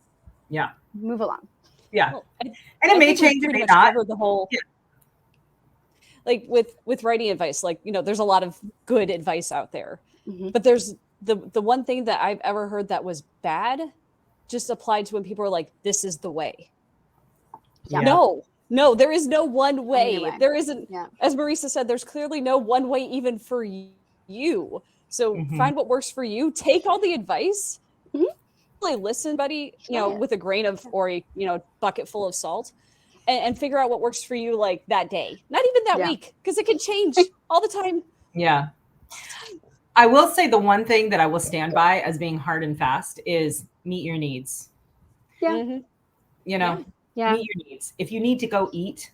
Yeah. Move along. Yeah. Well, And it may change, it may not. Covered the whole, like with writing advice, like, you know, there's a lot of good advice out there, but there's the one thing that I've ever heard that was bad just applied to when people are like, this is the way. Yeah. No, there is no one way. There isn't, Yeah. as Marisa said, there's clearly no one way even for you. So find what works for you. Take all the advice. Really listen, buddy, you know, with a grain of, or a, you know, bucket full of salt, and figure out what works for you, like that day, not even that week, because it can change all the time. Yeah. I will say the one thing that I will stand by as being hard and fast is meet your needs. Yeah. You know, meet your needs. If you need to go eat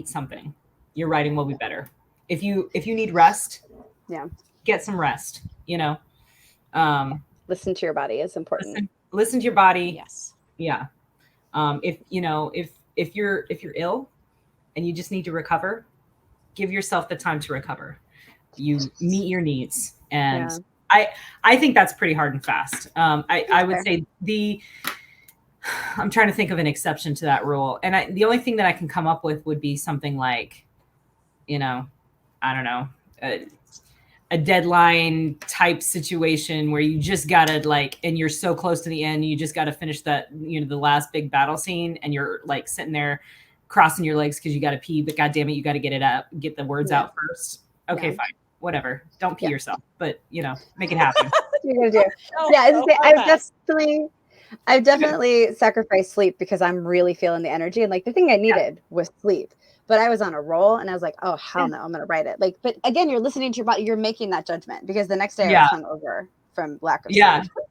something. Your writing will be better. If you need rest, get some rest, you know. Listen to your body is important. Listen to your body. Yes. Yeah. If you know, if you're ill and you just need to recover, give yourself the time to recover. You meet your needs. And I think that's pretty hard and fast. I would say I'm trying to think of an exception to that rule. And the only thing that I can come up with would be something like, you know, I don't know, a deadline type situation where you just gotta like, and you're so close to the end, you just gotta finish that, you know, the last big battle scene, and you're like sitting there crossing your legs because you gotta pee, but God damn it, you gotta get it out, get the words out first. Okay, fine, whatever. Don't pee yourself, but you know, make it happen. You're gonna do. I've definitely sacrificed sleep because I'm really feeling the energy, and like the thing I needed was sleep. But I was on a roll, and I was like, "Oh hell no, I'm gonna write it." Like, but again, you're listening to your body. You're making that judgment because the next day I was hungover from lack of sleep.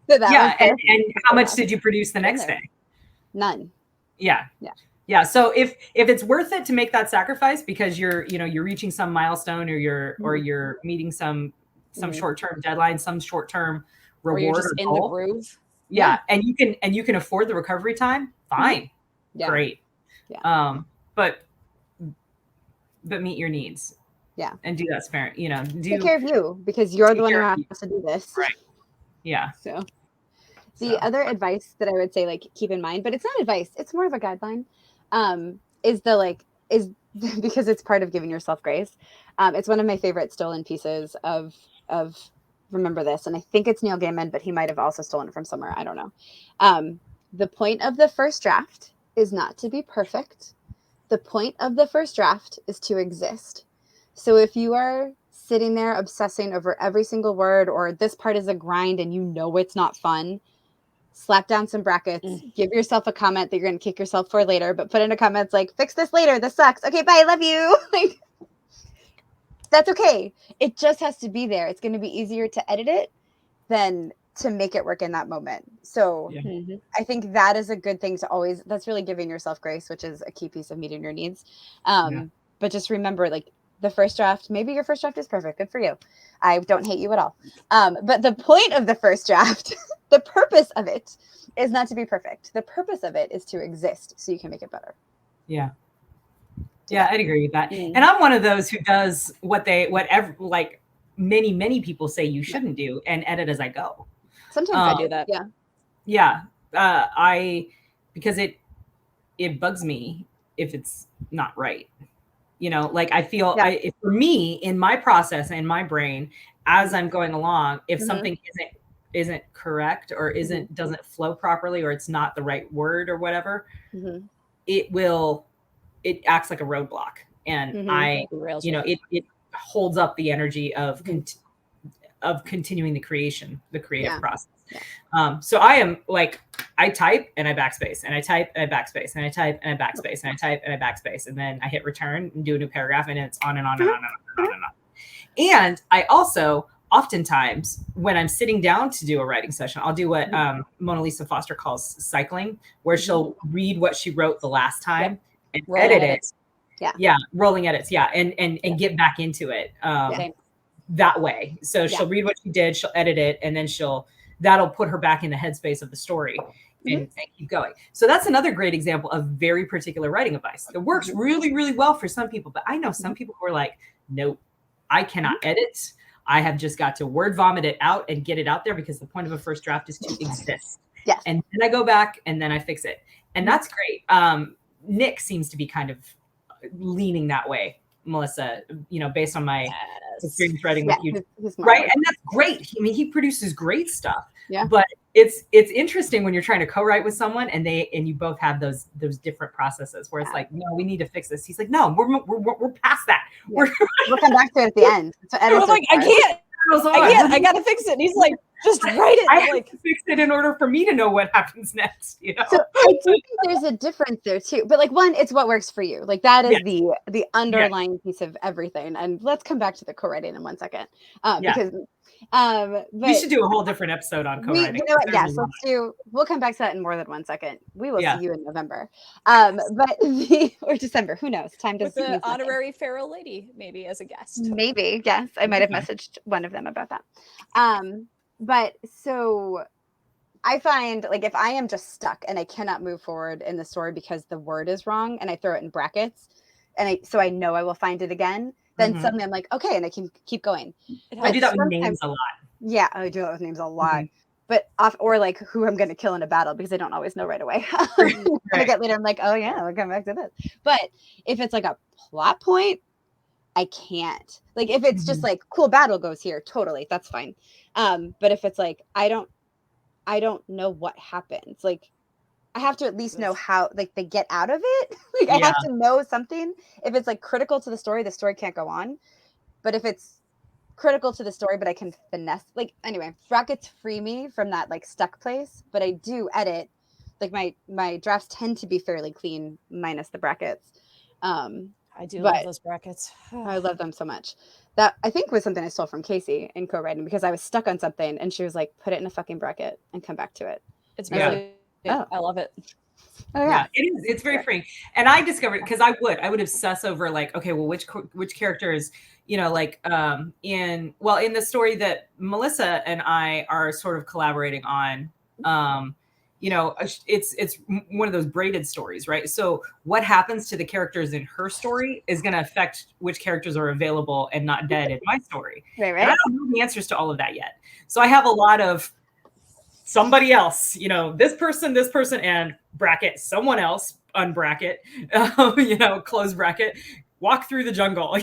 So and how much did you produce the next day? None. Yeah. So if it's worth it to make that sacrifice because you're reaching some milestone, or you're meeting some short-term deadline, some short-term reward, or you're just in the groove. Yeah, and you can afford the recovery time. Fine, great. But meet your needs. Yeah, and do that spirit. You know, take care of you because you're the one who has to do this. Right. Yeah. So the other advice that I would say, like, keep in mind, but it's not advice, it's more of a guideline, is because it's part of giving yourself grace. It's one of my favorite stolen pieces of remember this, and I think it's Neil Gaiman, but he might have also stolen it from somewhere. I don't know. The point of the first draft is not to be perfect. The point of the first draft is to exist. So if you are sitting there obsessing over every single word, or this part is a grind and you know it's not fun, slap down some brackets, give yourself a comment that you're going to kick yourself for later, but put in a comments like, fix this later, this sucks. Okay, bye, love you. Like, that's okay. It just has to be there. It's going to be easier to edit it than to make it work in that moment. So I think that is a good thing to always, that's really giving yourself grace, which is a key piece of meeting your needs. But just remember, like, the first draft, maybe your first draft is perfect. Good for you. I don't hate you at all. But the point of the first draft, the purpose of it is not to be perfect. The purpose of it is to exist so you can make it better. Yeah. Yeah, I'd agree with that. And I'm one of those who does whatever like many people say you shouldn't do, and edit as I go. Sometimes I do that. Yeah. Because it bugs me if it's not right. You know, like I feel for me, in my process, in my brain, as I'm going along, if something isn't correct or doesn't flow properly, or it's not the right word or whatever, it acts like a roadblock, and it holds up the energy of continuing the creative process. So I am like, I type and I backspace, and I type and I backspace, and I type and I backspace, and I type and I backspace, and then I hit return and do a new paragraph, and it's on and on and on and on and on and on. And I also, oftentimes, when I'm sitting down to do a writing session, I'll do what Mona Lisa Foster calls cycling, where she'll read what she wrote the last time and edit it. Rolling edits. And get back into it that way. So she'll read what she did, she'll edit it, and then that'll put her back in the headspace of the story and keep going. So that's another great example of very particular writing advice that works really, really well for some people. But I know some people who are like, nope, I cannot edit. I have just got to word vomit it out and get it out there, because the point of a first draft is to exist. And then I go back and then I fix it. And that's great. Nick seems to be kind of leaning that way, Melissa, based on my experience writing with you. Right. And that's great. I mean, he produces great stuff. Yeah. But it's interesting when you're trying to co-write with someone and you both have those different processes where it's like, no, we need to fix this. He's like, no, we're past that. Yeah. We'll come back to it at the end. So I'm like, I gotta fix it. And he's like, just write it. I have to fix it in order for me to know what happens next. So I do think there's a difference there too. But like, one, it's what works for you. Like that is the underlying piece of everything. And let's come back to the co-writing in 1 second. Because we should do a whole different episode on co-writing. You know what? Yes, we'll come back to that in more than 1 second. We will see you in November. Or December, who knows? Time does with the honorary feral lady, maybe as a guest. Maybe, yes. I might have messaged one of them about that. But so I find like if I am just stuck and I cannot move forward in the story because the word is wrong and I throw it in brackets so I know I will find it again, then suddenly I'm like, okay, and I can keep going. I do that with names a lot. Yeah, I do that with names a lot. But or like who I'm going to kill in a battle because I don't always know right away. I get later, I'm like, oh yeah, we'll come back to this. But if it's like a plot point, I can't. Like if it's just like cool battle goes here, totally, that's fine. But if it's like I don't know what happens, like I have to at least know how like they get out of it. Like I have to know something. If it's like critical to the story can't go on. But if it's critical to the story, but I can finesse, like anyway, brackets free me from that like stuck place. But I do edit. Like my drafts tend to be fairly clean, minus the brackets. I do love those brackets. I love them so much. That I think was something I stole from Kacey in co-writing because I was stuck on something and she was like, put it in a fucking bracket and come back to it. It's really, I love it. Oh yeah, it is. It's very freeing. And I discovered because I would obsess over like, okay, well, which characters, like in the story that Melissa and I are sort of collaborating on, it's one of those braided stories, right? So what happens to the characters in her story is going to affect which characters are available and not dead in my story. Right. And I don't know the answers to all of that yet. So I have a lot of somebody else, this person, and bracket, someone else, unbracket, close bracket, walk through the jungle,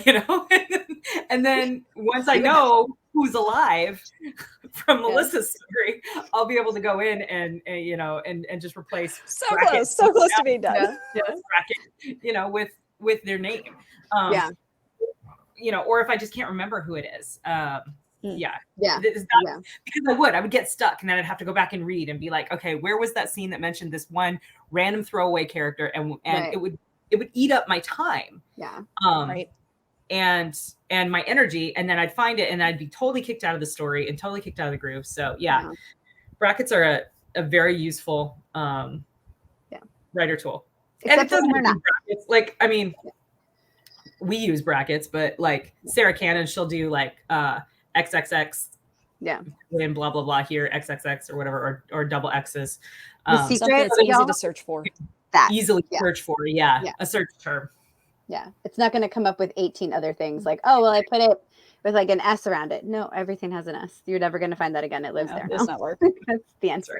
and then once I know who's alive from Melissa's story, I'll be able to go in and just replace so close to being done. Bracket, with their name. Or if I just can't remember who it is. Because I would get stuck and then I'd have to go back and read and be like, okay, where was that scene that mentioned this one random throwaway character, and it would eat up my time. And my energy, and then I'd find it and I'd be totally kicked out of the story and totally kicked out of the groove. So brackets are a very useful writer tool. Except and it doesn't mean brackets. Like, I mean, we use brackets, but like Sarah Cannon, she'll do like XXX, and blah blah blah here, XXX or whatever, or double X's. The secret, it's easy to search for. Search for, a search term. Yeah, it's not going to come up with 18 other things like, oh well, I put it with like an S around it. No, everything has an S. You're never going to find that again. It lives there. It's not work. That's the answer.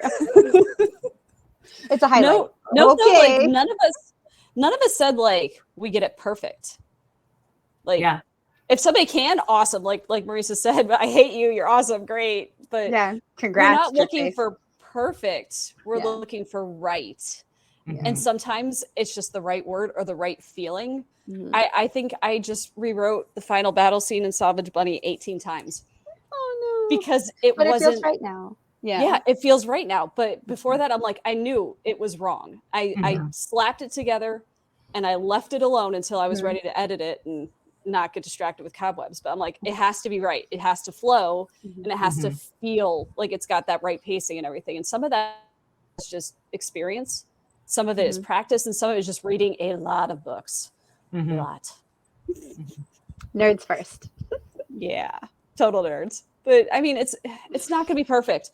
It's a highlight. No, like none of us said like we get it perfect. Like if somebody can, awesome. Like Marisa said, but I hate you. You're awesome, great. But congrats. We're not looking for perfect. We're looking for right. Mm-hmm. And sometimes it's just the right word or the right feeling. Mm-hmm. I think I just rewrote the final battle scene in Savage Bunny 18 times. Oh no! Because it wasn't. It feels right now. Yeah, it feels right now. But before that, I'm like, I knew it was wrong. I slapped it together, and I left it alone until I was ready to edit it and not get distracted with cobwebs. But I'm like, it has to be right. It has to flow, and it has to feel like it's got that right pacing and everything. And some of that is just experience. Some of it is practice, and some of it is just reading a lot of books. A lot. Nerds first. Yeah, total nerds. But I mean, it's not going to be perfect.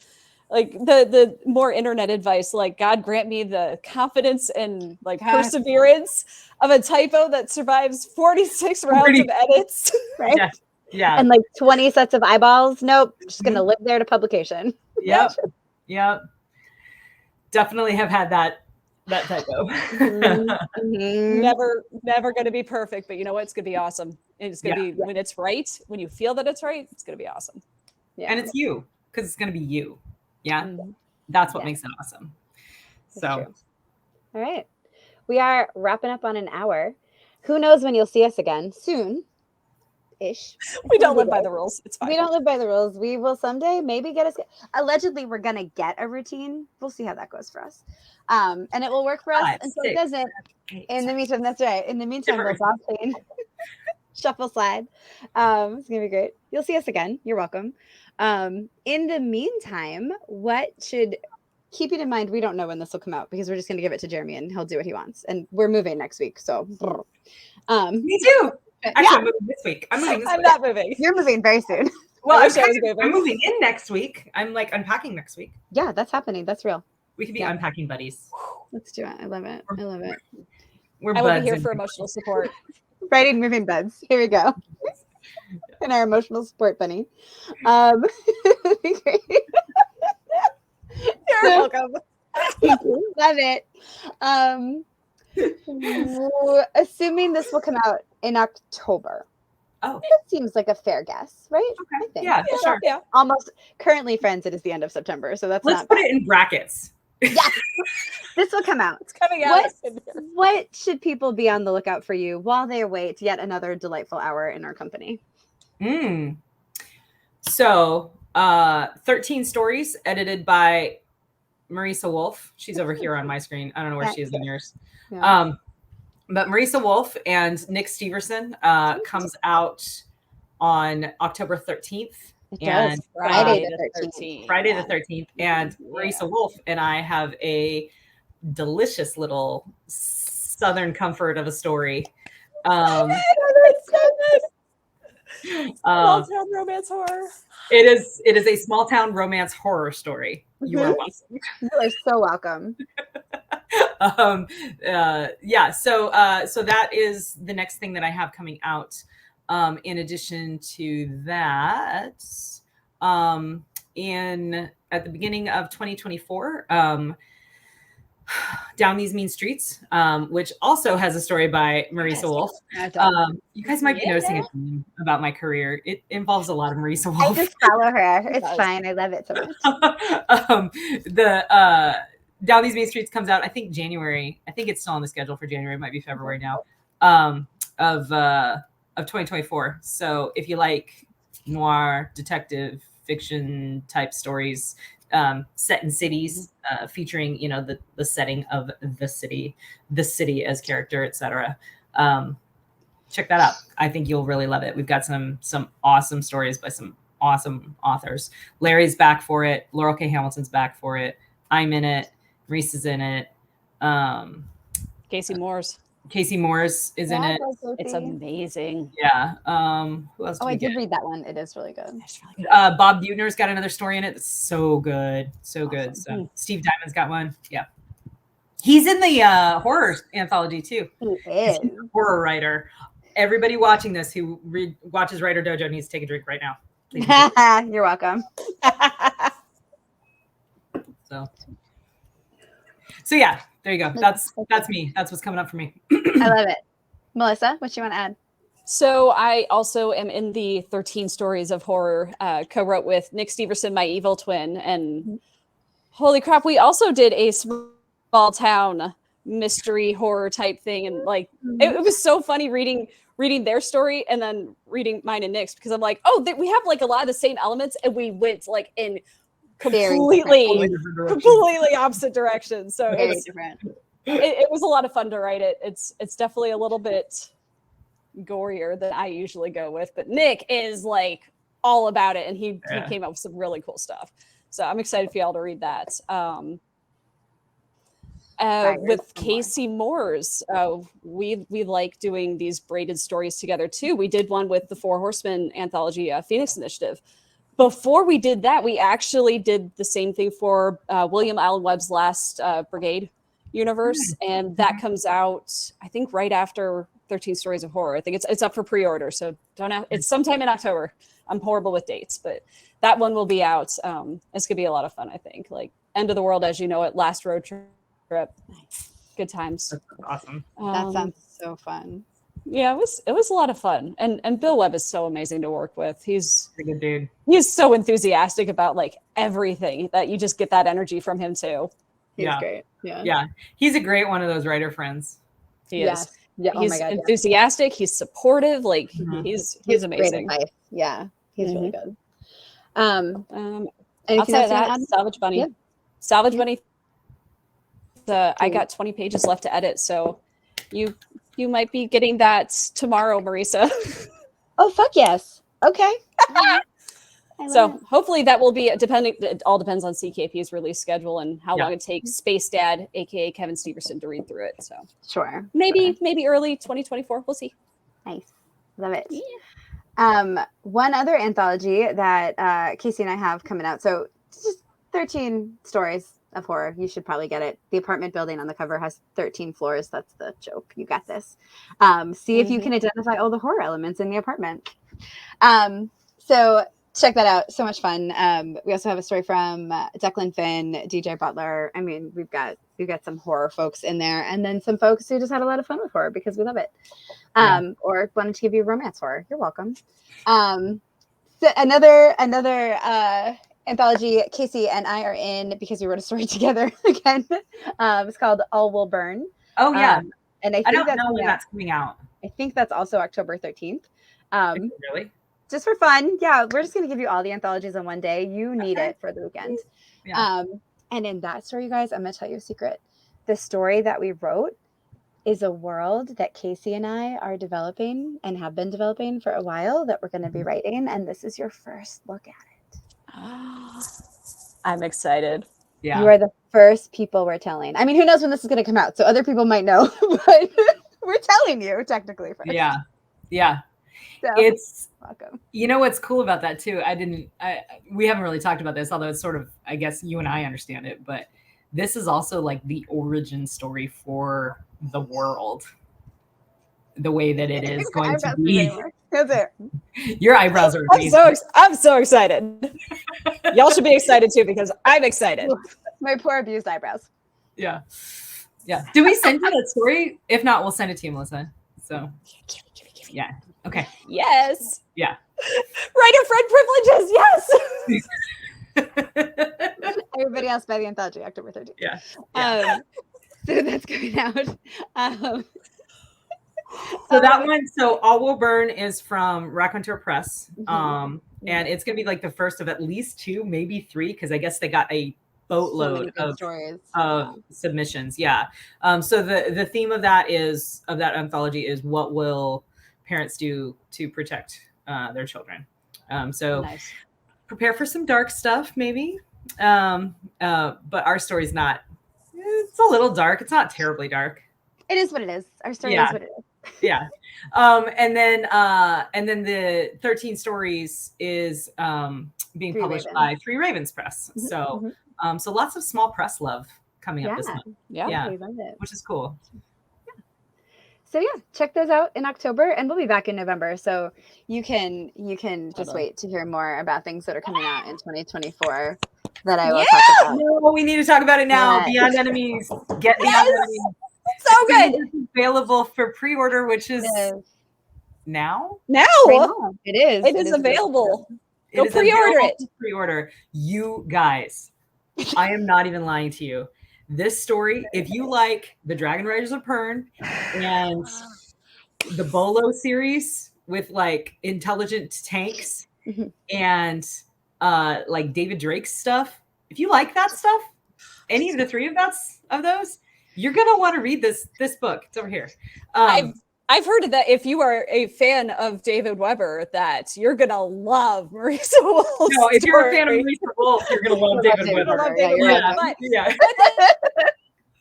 Like the more internet advice, like God grant me the confidence and like perseverance of a typo that survives 46 rounds of edits. Right? Yeah. And like 20 sets of eyeballs. Nope. Just going to live there to publication. Yep. Definitely have had that that type of. Never going to be perfect, but you know what? It's going to be awesome. It's going to be when it's right, when you feel that it's right, it's going to be awesome. Yeah. And it's you, because it's going to be you. Yeah. That's what makes it awesome. That's true. All right. We are wrapping up on an hour. Who knows when you'll see us again? Soon. Ish. We don't live by the rules. It's fine. We don't live by the rules. We will someday maybe get us. Allegedly, we're gonna get a routine. We'll see how that goes for us, and it will work for us until it doesn't. In the meantime, that's right. In the meantime, we'll bob clean, shuffle slide. It's gonna be great. You'll see us again. You're welcome. In the meantime, what should keeping in mind? We don't know when this will come out because we're just gonna give it to Jeremy and he'll do what he wants. And we're moving next week, so. Me too. Actually, I'm moving this week. I'm not moving. You're moving very soon. Well, I'm moving in next week. I'm like unpacking next week. Yeah, that's happening. That's real. We could be unpacking buddies. Let's do it. I love it. I love it. I will be here for emotional support. Writing moving buds. Here we go. And our emotional support bunny. Great. You're welcome. Thank you. Love it. Assuming this will come out in October. Oh, it seems like a fair guess, right? Okay. I think. Yeah, for sure. Yeah. Almost. Currently, friends, it is the end of September, so that's. Let's put it in brackets. Yes, this will come out. It's coming out. What should people be on the lookout for you while they await yet another delightful hour in our company? So, 13 stories edited by Marisa Wolf. She's over here on my screen. I don't know where she is on yours. Yeah. But Marisa Wolf and Nick Steverson comes out on October 13th. And Friday the 13th. Friday the 13th. And Marisa Wolf and I have a delicious little Southern comfort of a story. Small town romance horror. It is a small town romance horror story. You are welcome. You are so welcome. So that is the next thing that I have coming out. In addition to that, at the beginning of 2024, Down These Mean Streets, which also has a story by Marisa Wolf. You guys might be noticing a theme about my career. It involves a lot of Marisa Wolf. I just follow her. It's fine. I love it so much. Down These Mean Streets comes out, I think January. I think it's still on the schedule for January. It might be February now. Of 2024. So if you like noir, detective, fiction type stories, set in cities, featuring, the setting of the city as character, etc. Check that out. I think you'll really love it. We've got some awesome stories by some awesome authors. Larry's back for it. Laurel K. Hamilton's back for it. I'm in it. Reese is in it. Casey Moores is in it. It's amazing. Yeah. Who else? I did read that one. It is really good. Bob Buettner's got another story in it. It's so good. So good. So Steve Diamond's got one. Yeah. He's in the horror anthology too. He is. He's a horror writer. Everybody watching this who watches Writer Dojo needs to take a drink right now. You're welcome. So yeah, there you go. That's me. That's what's coming up for me. I love it. Melissa, what you want to add? So I also am in the 13 Stories of Horror, co-wrote with Nick Steverson, my evil twin. And holy crap, we also did a small town mystery horror type thing. And like, it was so funny reading their story and then reading mine and Nick's, because I'm like, we have like a lot of the same elements, and we went like in completely opposite directions. So it was a lot of fun to write it. It's definitely a little bit gorier than I usually go with, but Nick is like all about it, and he came up with some really cool stuff. So I'm excited for y'all to read that. With Kacey Moores, we like doing these braided stories together too. We did one with the Four Horsemen anthology, Phoenix Initiative. Before we did that, we actually did the same thing for William Allen Webb's Last Brigade universe, and that comes out, I think, right after 13 Stories of Horror. I think it's up for pre-order, so it's sometime in October. I'm horrible with dates, but that one will be out. It's gonna be a lot of fun, I think. Like End of the World as You Know It, Last Road Trip. Good times. That's awesome. That sounds so fun. Yeah, it was a lot of fun. And Bill Webb is so amazing to work with. He's a good dude. He's so enthusiastic about like everything that you just get that energy from him too. He's great. Yeah. Yeah. He's a great one of those writer friends. He is. Yeah. He's my God, enthusiastic. He's supportive. Like he's amazing. Great advice. Yeah. He's really good. Outside of that, Salvage Bunny. Yeah. Salvage Bunny. I got 20 pages left to edit, so you might be getting that tomorrow, Marisa. Oh, fuck yes. Okay. So hopefully that will be depending. It all depends on CKP's release schedule and how long it takes Space Dad, aka Kevin Steverson, to read through it. So sure. Maybe early 2024. We'll see. Nice. Love it. Yeah. One other anthology that Kacey and I have coming out. So just 13 stories of horror. You should probably get it. The apartment building on the cover has 13 floors. That's the joke. You got this. See if you can identify all the horror elements in the apartment. So check that out. So much fun. We also have a story from Declan Finn, DJ Butler. I mean, we've got some horror folks in there, and then some folks who just had a lot of fun with horror because we love it. Or wanted to give you romance horror. You're welcome. So another anthology Kacey and I are in because we wrote a story together again. It's called All Will Burn. Oh yeah. And I don't know when that's coming out. I think that's also October 13th. Really? Just for fun. Yeah, we're just going to give you all the anthologies in one day. You need it for the weekend. Yeah. And in that story, you guys, I'm going to tell you a secret. The story that we wrote is a world that Kacey and I are developing and have been developing for a while that we're going to be writing. And this is your first look at it. I'm excited. Yeah. You are the first people we're telling. I mean, who knows when this is going to come out? So other people might know, but we're telling you technically first. Yeah. Yeah. So, it's welcome. You know what's cool about that too? We haven't really talked about this, although it's sort of, I guess you and I understand it, but this is also like the origin story for the world. The way that it is going to be. That's it. Your eyebrows are amazing. I'm so excited. Y'all should be excited too because I'm excited. My poor abused eyebrows. Yeah. Yeah. Do we send you that story? If not, we'll send it to you, Melissa. So give me. Yeah. Okay. Yes. Yeah. Writer friend privileges. Yes. Everybody else by the anthology, October 13th. Yeah. So that's coming out. So that one, so All Will Burn is from Raconteur Press. And it's going to be like the first of at least 2, maybe 3, because I guess they got a boatload of submissions. Yeah. So the theme of that anthology is what will parents do to protect their children. Nice. Prepare for some dark stuff, maybe. But our story's not, it's a little dark. It's not terribly dark. It is what it is. Our story is what it is. Yeah. And then the 13 stories is being published by Three Ravens Press. So so lots of small press love coming up this month. Yeah. We love it. Which is cool. Yeah. So yeah, check those out in October, and we'll be back in November. So you can just wait to hear more about things that are coming out in 2024 that I will talk about. No, we need to talk about it now. Beyond Enemies. Get Beyond Enemies. So good. It's available for pre-order, which is now. Now it is. It is available. Go pre-order it. Pre-order. You guys, I am not even lying to you. This story, if you like the Dragon Riders of Pern and the Bolo series with like intelligent tanks and like David Drake's stuff, if you like that stuff, any of the 3 of those, you're gonna want to read this book. It's over here. I've heard that if you are a fan of David Weber, that you're gonna love Marisa Wolf. No, if you're a fan of Marisa Wolf, you're gonna love David Weber. Yeah.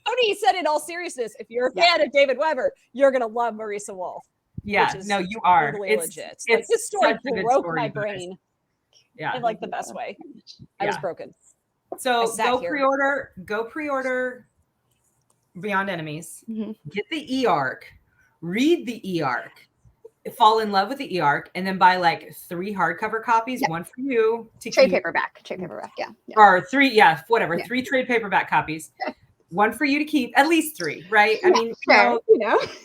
Tony said in all seriousness, if you're a fan of David Weber, you're gonna love Marisa Wolf. Yeah, no, you are. Totally legit. Like, this story broke my brain. Yeah, in like the best way. I was broken. So go pre-order Beyond Enemies. Get the e-arc. Read the e-arc. Fall in love with the e-arc, and then buy like 3 hardcover copies. One for you to trade paperback. Yeah. Or 3, whatever. 3 trade paperback copies. one for you to keep, at least 3, right? I mean, sure,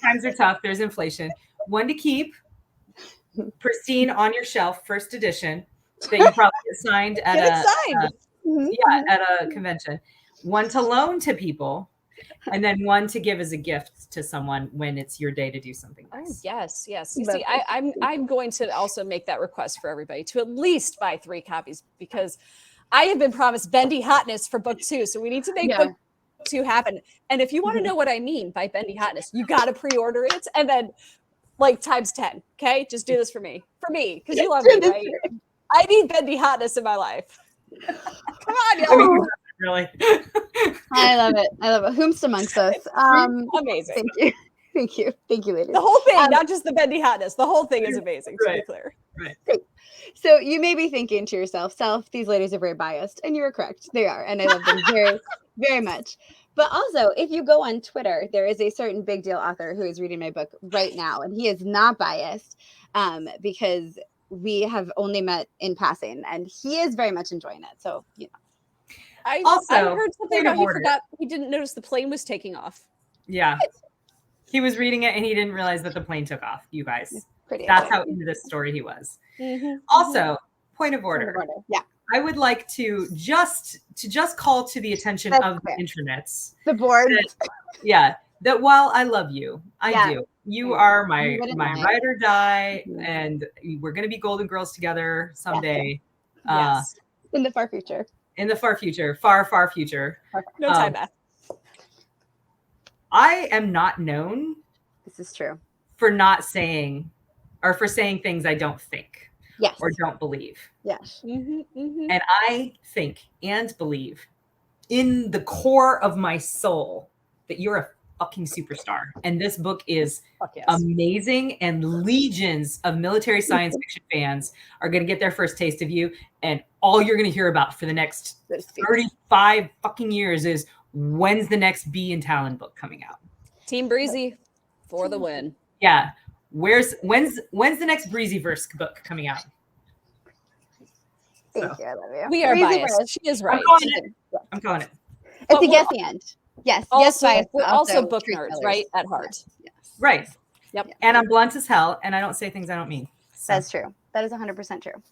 times are tough. There's inflation. 1 to keep, pristine on your shelf, first edition, that you probably signed at at a convention. 1 to loan to people, and then 1 to give as a gift to someone when it's your day to do something nice. Yes. You see, I'm going to also make that request for everybody to at least buy 3 copies, because I have been promised bendy hotness for book 2, so we need to make book 2 happen. And if you want to know what I mean by bendy hotness, you got to pre-order it, and then like times 10. Okay, just do this for me, because you love me, right? I need bendy hotness in my life. Come on, y'all. I mean, really. I love it. Whomst amongst us? Amazing. Thank you, ladies. The whole thing, not just the bendy hotness. The whole thing is amazing. To be clear. Right. So you may be thinking to yourself, these ladies are very biased, and you are correct. They are, and I love them very, very much. But also, if you go on Twitter, there is a certain big deal author who is reading my book right now, and he is not biased because we have only met in passing, and he is very much enjoying it. So, I heard something about he forgot, he didn't notice the plane was taking off. Yeah. He was reading it and he didn't realize that the plane took off, you guys. That's how into this story he was. Also, point of order. Yeah. I would like to just call to the attention of the internets. The board. That while I love you, I do. You are my ride or die, and we're going to be Golden Girls together someday. Yes. In the far future. In the far future. Far future. No time back. I am not known. This is true. For not saying, or for saying things I don't think. Yes. Or don't believe. Yes. And I think and believe in the core of my soul that you're a fucking superstar. And this book is amazing. And legions of military science fiction fans are going to get their first taste of you. And all you're going to hear about for the next 35 fucking years is, when's the next Bee and Talon book coming out? Team Breezy for the win. Yeah. When's the next Breezyverse book coming out? Thank you. I love you. We are biased. She is right. I'm calling it. It's a guess and. Yes. Also, yes, we're also book nerds, right? At heart. Yes. Right. Yep. And I'm blunt as hell, and I don't say things I don't mean. So. That's true. That is 100% true.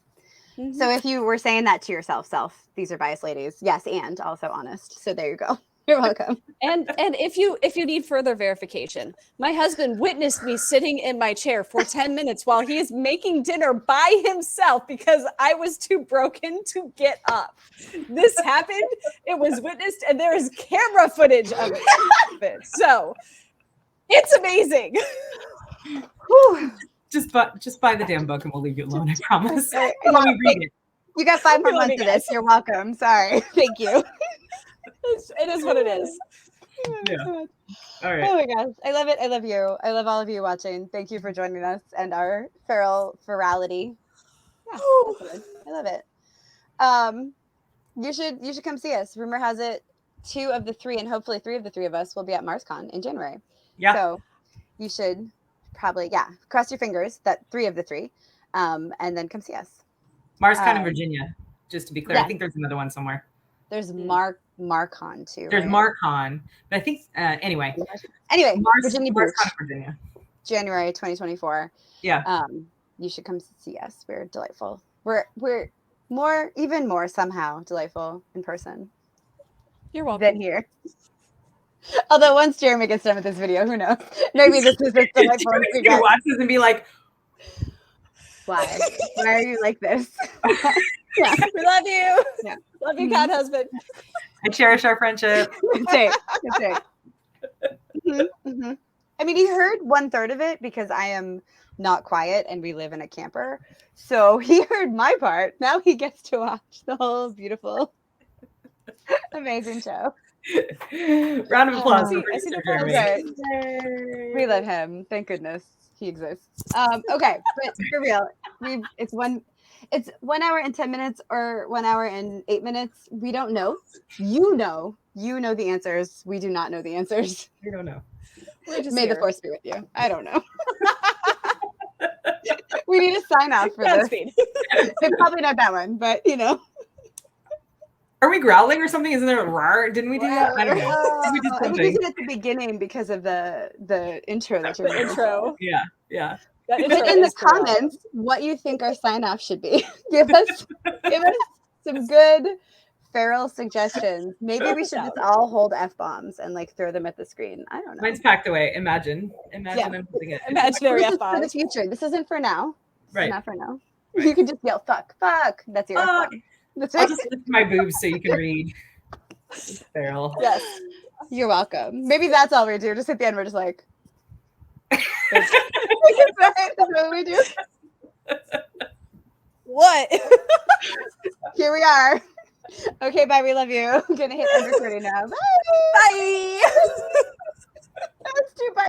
So if you were saying that to yourself, these are biased ladies. Yes, and also honest. So there you go. You're welcome. And if you need further verification, my husband witnessed me sitting in my chair for 10 minutes while he is making dinner by himself because I was too broken to get up. This happened. It was witnessed, and there is camera footage of it. So it's amazing. Just buy the damn book and we'll leave you alone. I promise. Let me read it. You got 5 more months of this. You're welcome. Sorry. Thank you. It is what it is. Yeah. All right. Oh my gosh. I love it. I love you. I love all of you watching. Thank you for joining us and our ferality. Yeah, I love it. You should come see us. Rumor has it 2 of the 3 and hopefully 3 of the 3 of us will be at MarsCon in January. Yeah. So you should probably, cross your fingers that 3 of the 3 and then come see us. MarsCon in Virginia, just to be clear. I think there's another one somewhere. There's MarCon too. There's MarCon, but I think anyway. Virginia Beach, Virginia, January 2024. Yeah. You should come see us. We're delightful. We're even more somehow delightful in person. You're welcome. Than here. Although once Jeremy gets done with this video, who knows? Maybe this is as delightful as we got. Watch this and be like, why? Why are you like this? Yeah. We love you. Yeah. Love you, God husband. I cherish our friendship. That's it. I mean, he heard 1/3 of it because I am not quiet and we live in a camper. So he heard my part. Now he gets to watch the whole beautiful, amazing show. Round of applause. I see the Jeremy. We love him. Thank goodness he exists. Okay, but for real, it's 1 hour and 10 minutes or 1 hour and 8 minutes. We don't know. You know the answers. We do not know the answers. We don't know. May the force be with you. I don't know. We need a sign off for this. It's probably not that one, but Are we growling or something? Isn't there a roar? Didn't we do that? I don't know. We did I think we something. did it at the beginning because of the intro that you're The intro. Yeah. That Put intro in the is correct. comments what you think our sign off should be. Give us some good feral suggestions. Maybe we should just all hold F-bombs and like throw them at the screen. I don't know. Mine's packed away. Imagine I'm holding it. Imaginary This is for the F-bombs. future. This isn't for now. This Right. is not for now. Right. You can just yell fuck. That's your F-bomb. That's I'll right. just lift my boobs so you can read. Feral. Yes. You're welcome. Maybe that's all we do. Just at the end, we're just like, that's what we do. What? Here we are. Okay, bye. We love you. I'm gonna hit end recording now. Bye. Bye. That's too bye.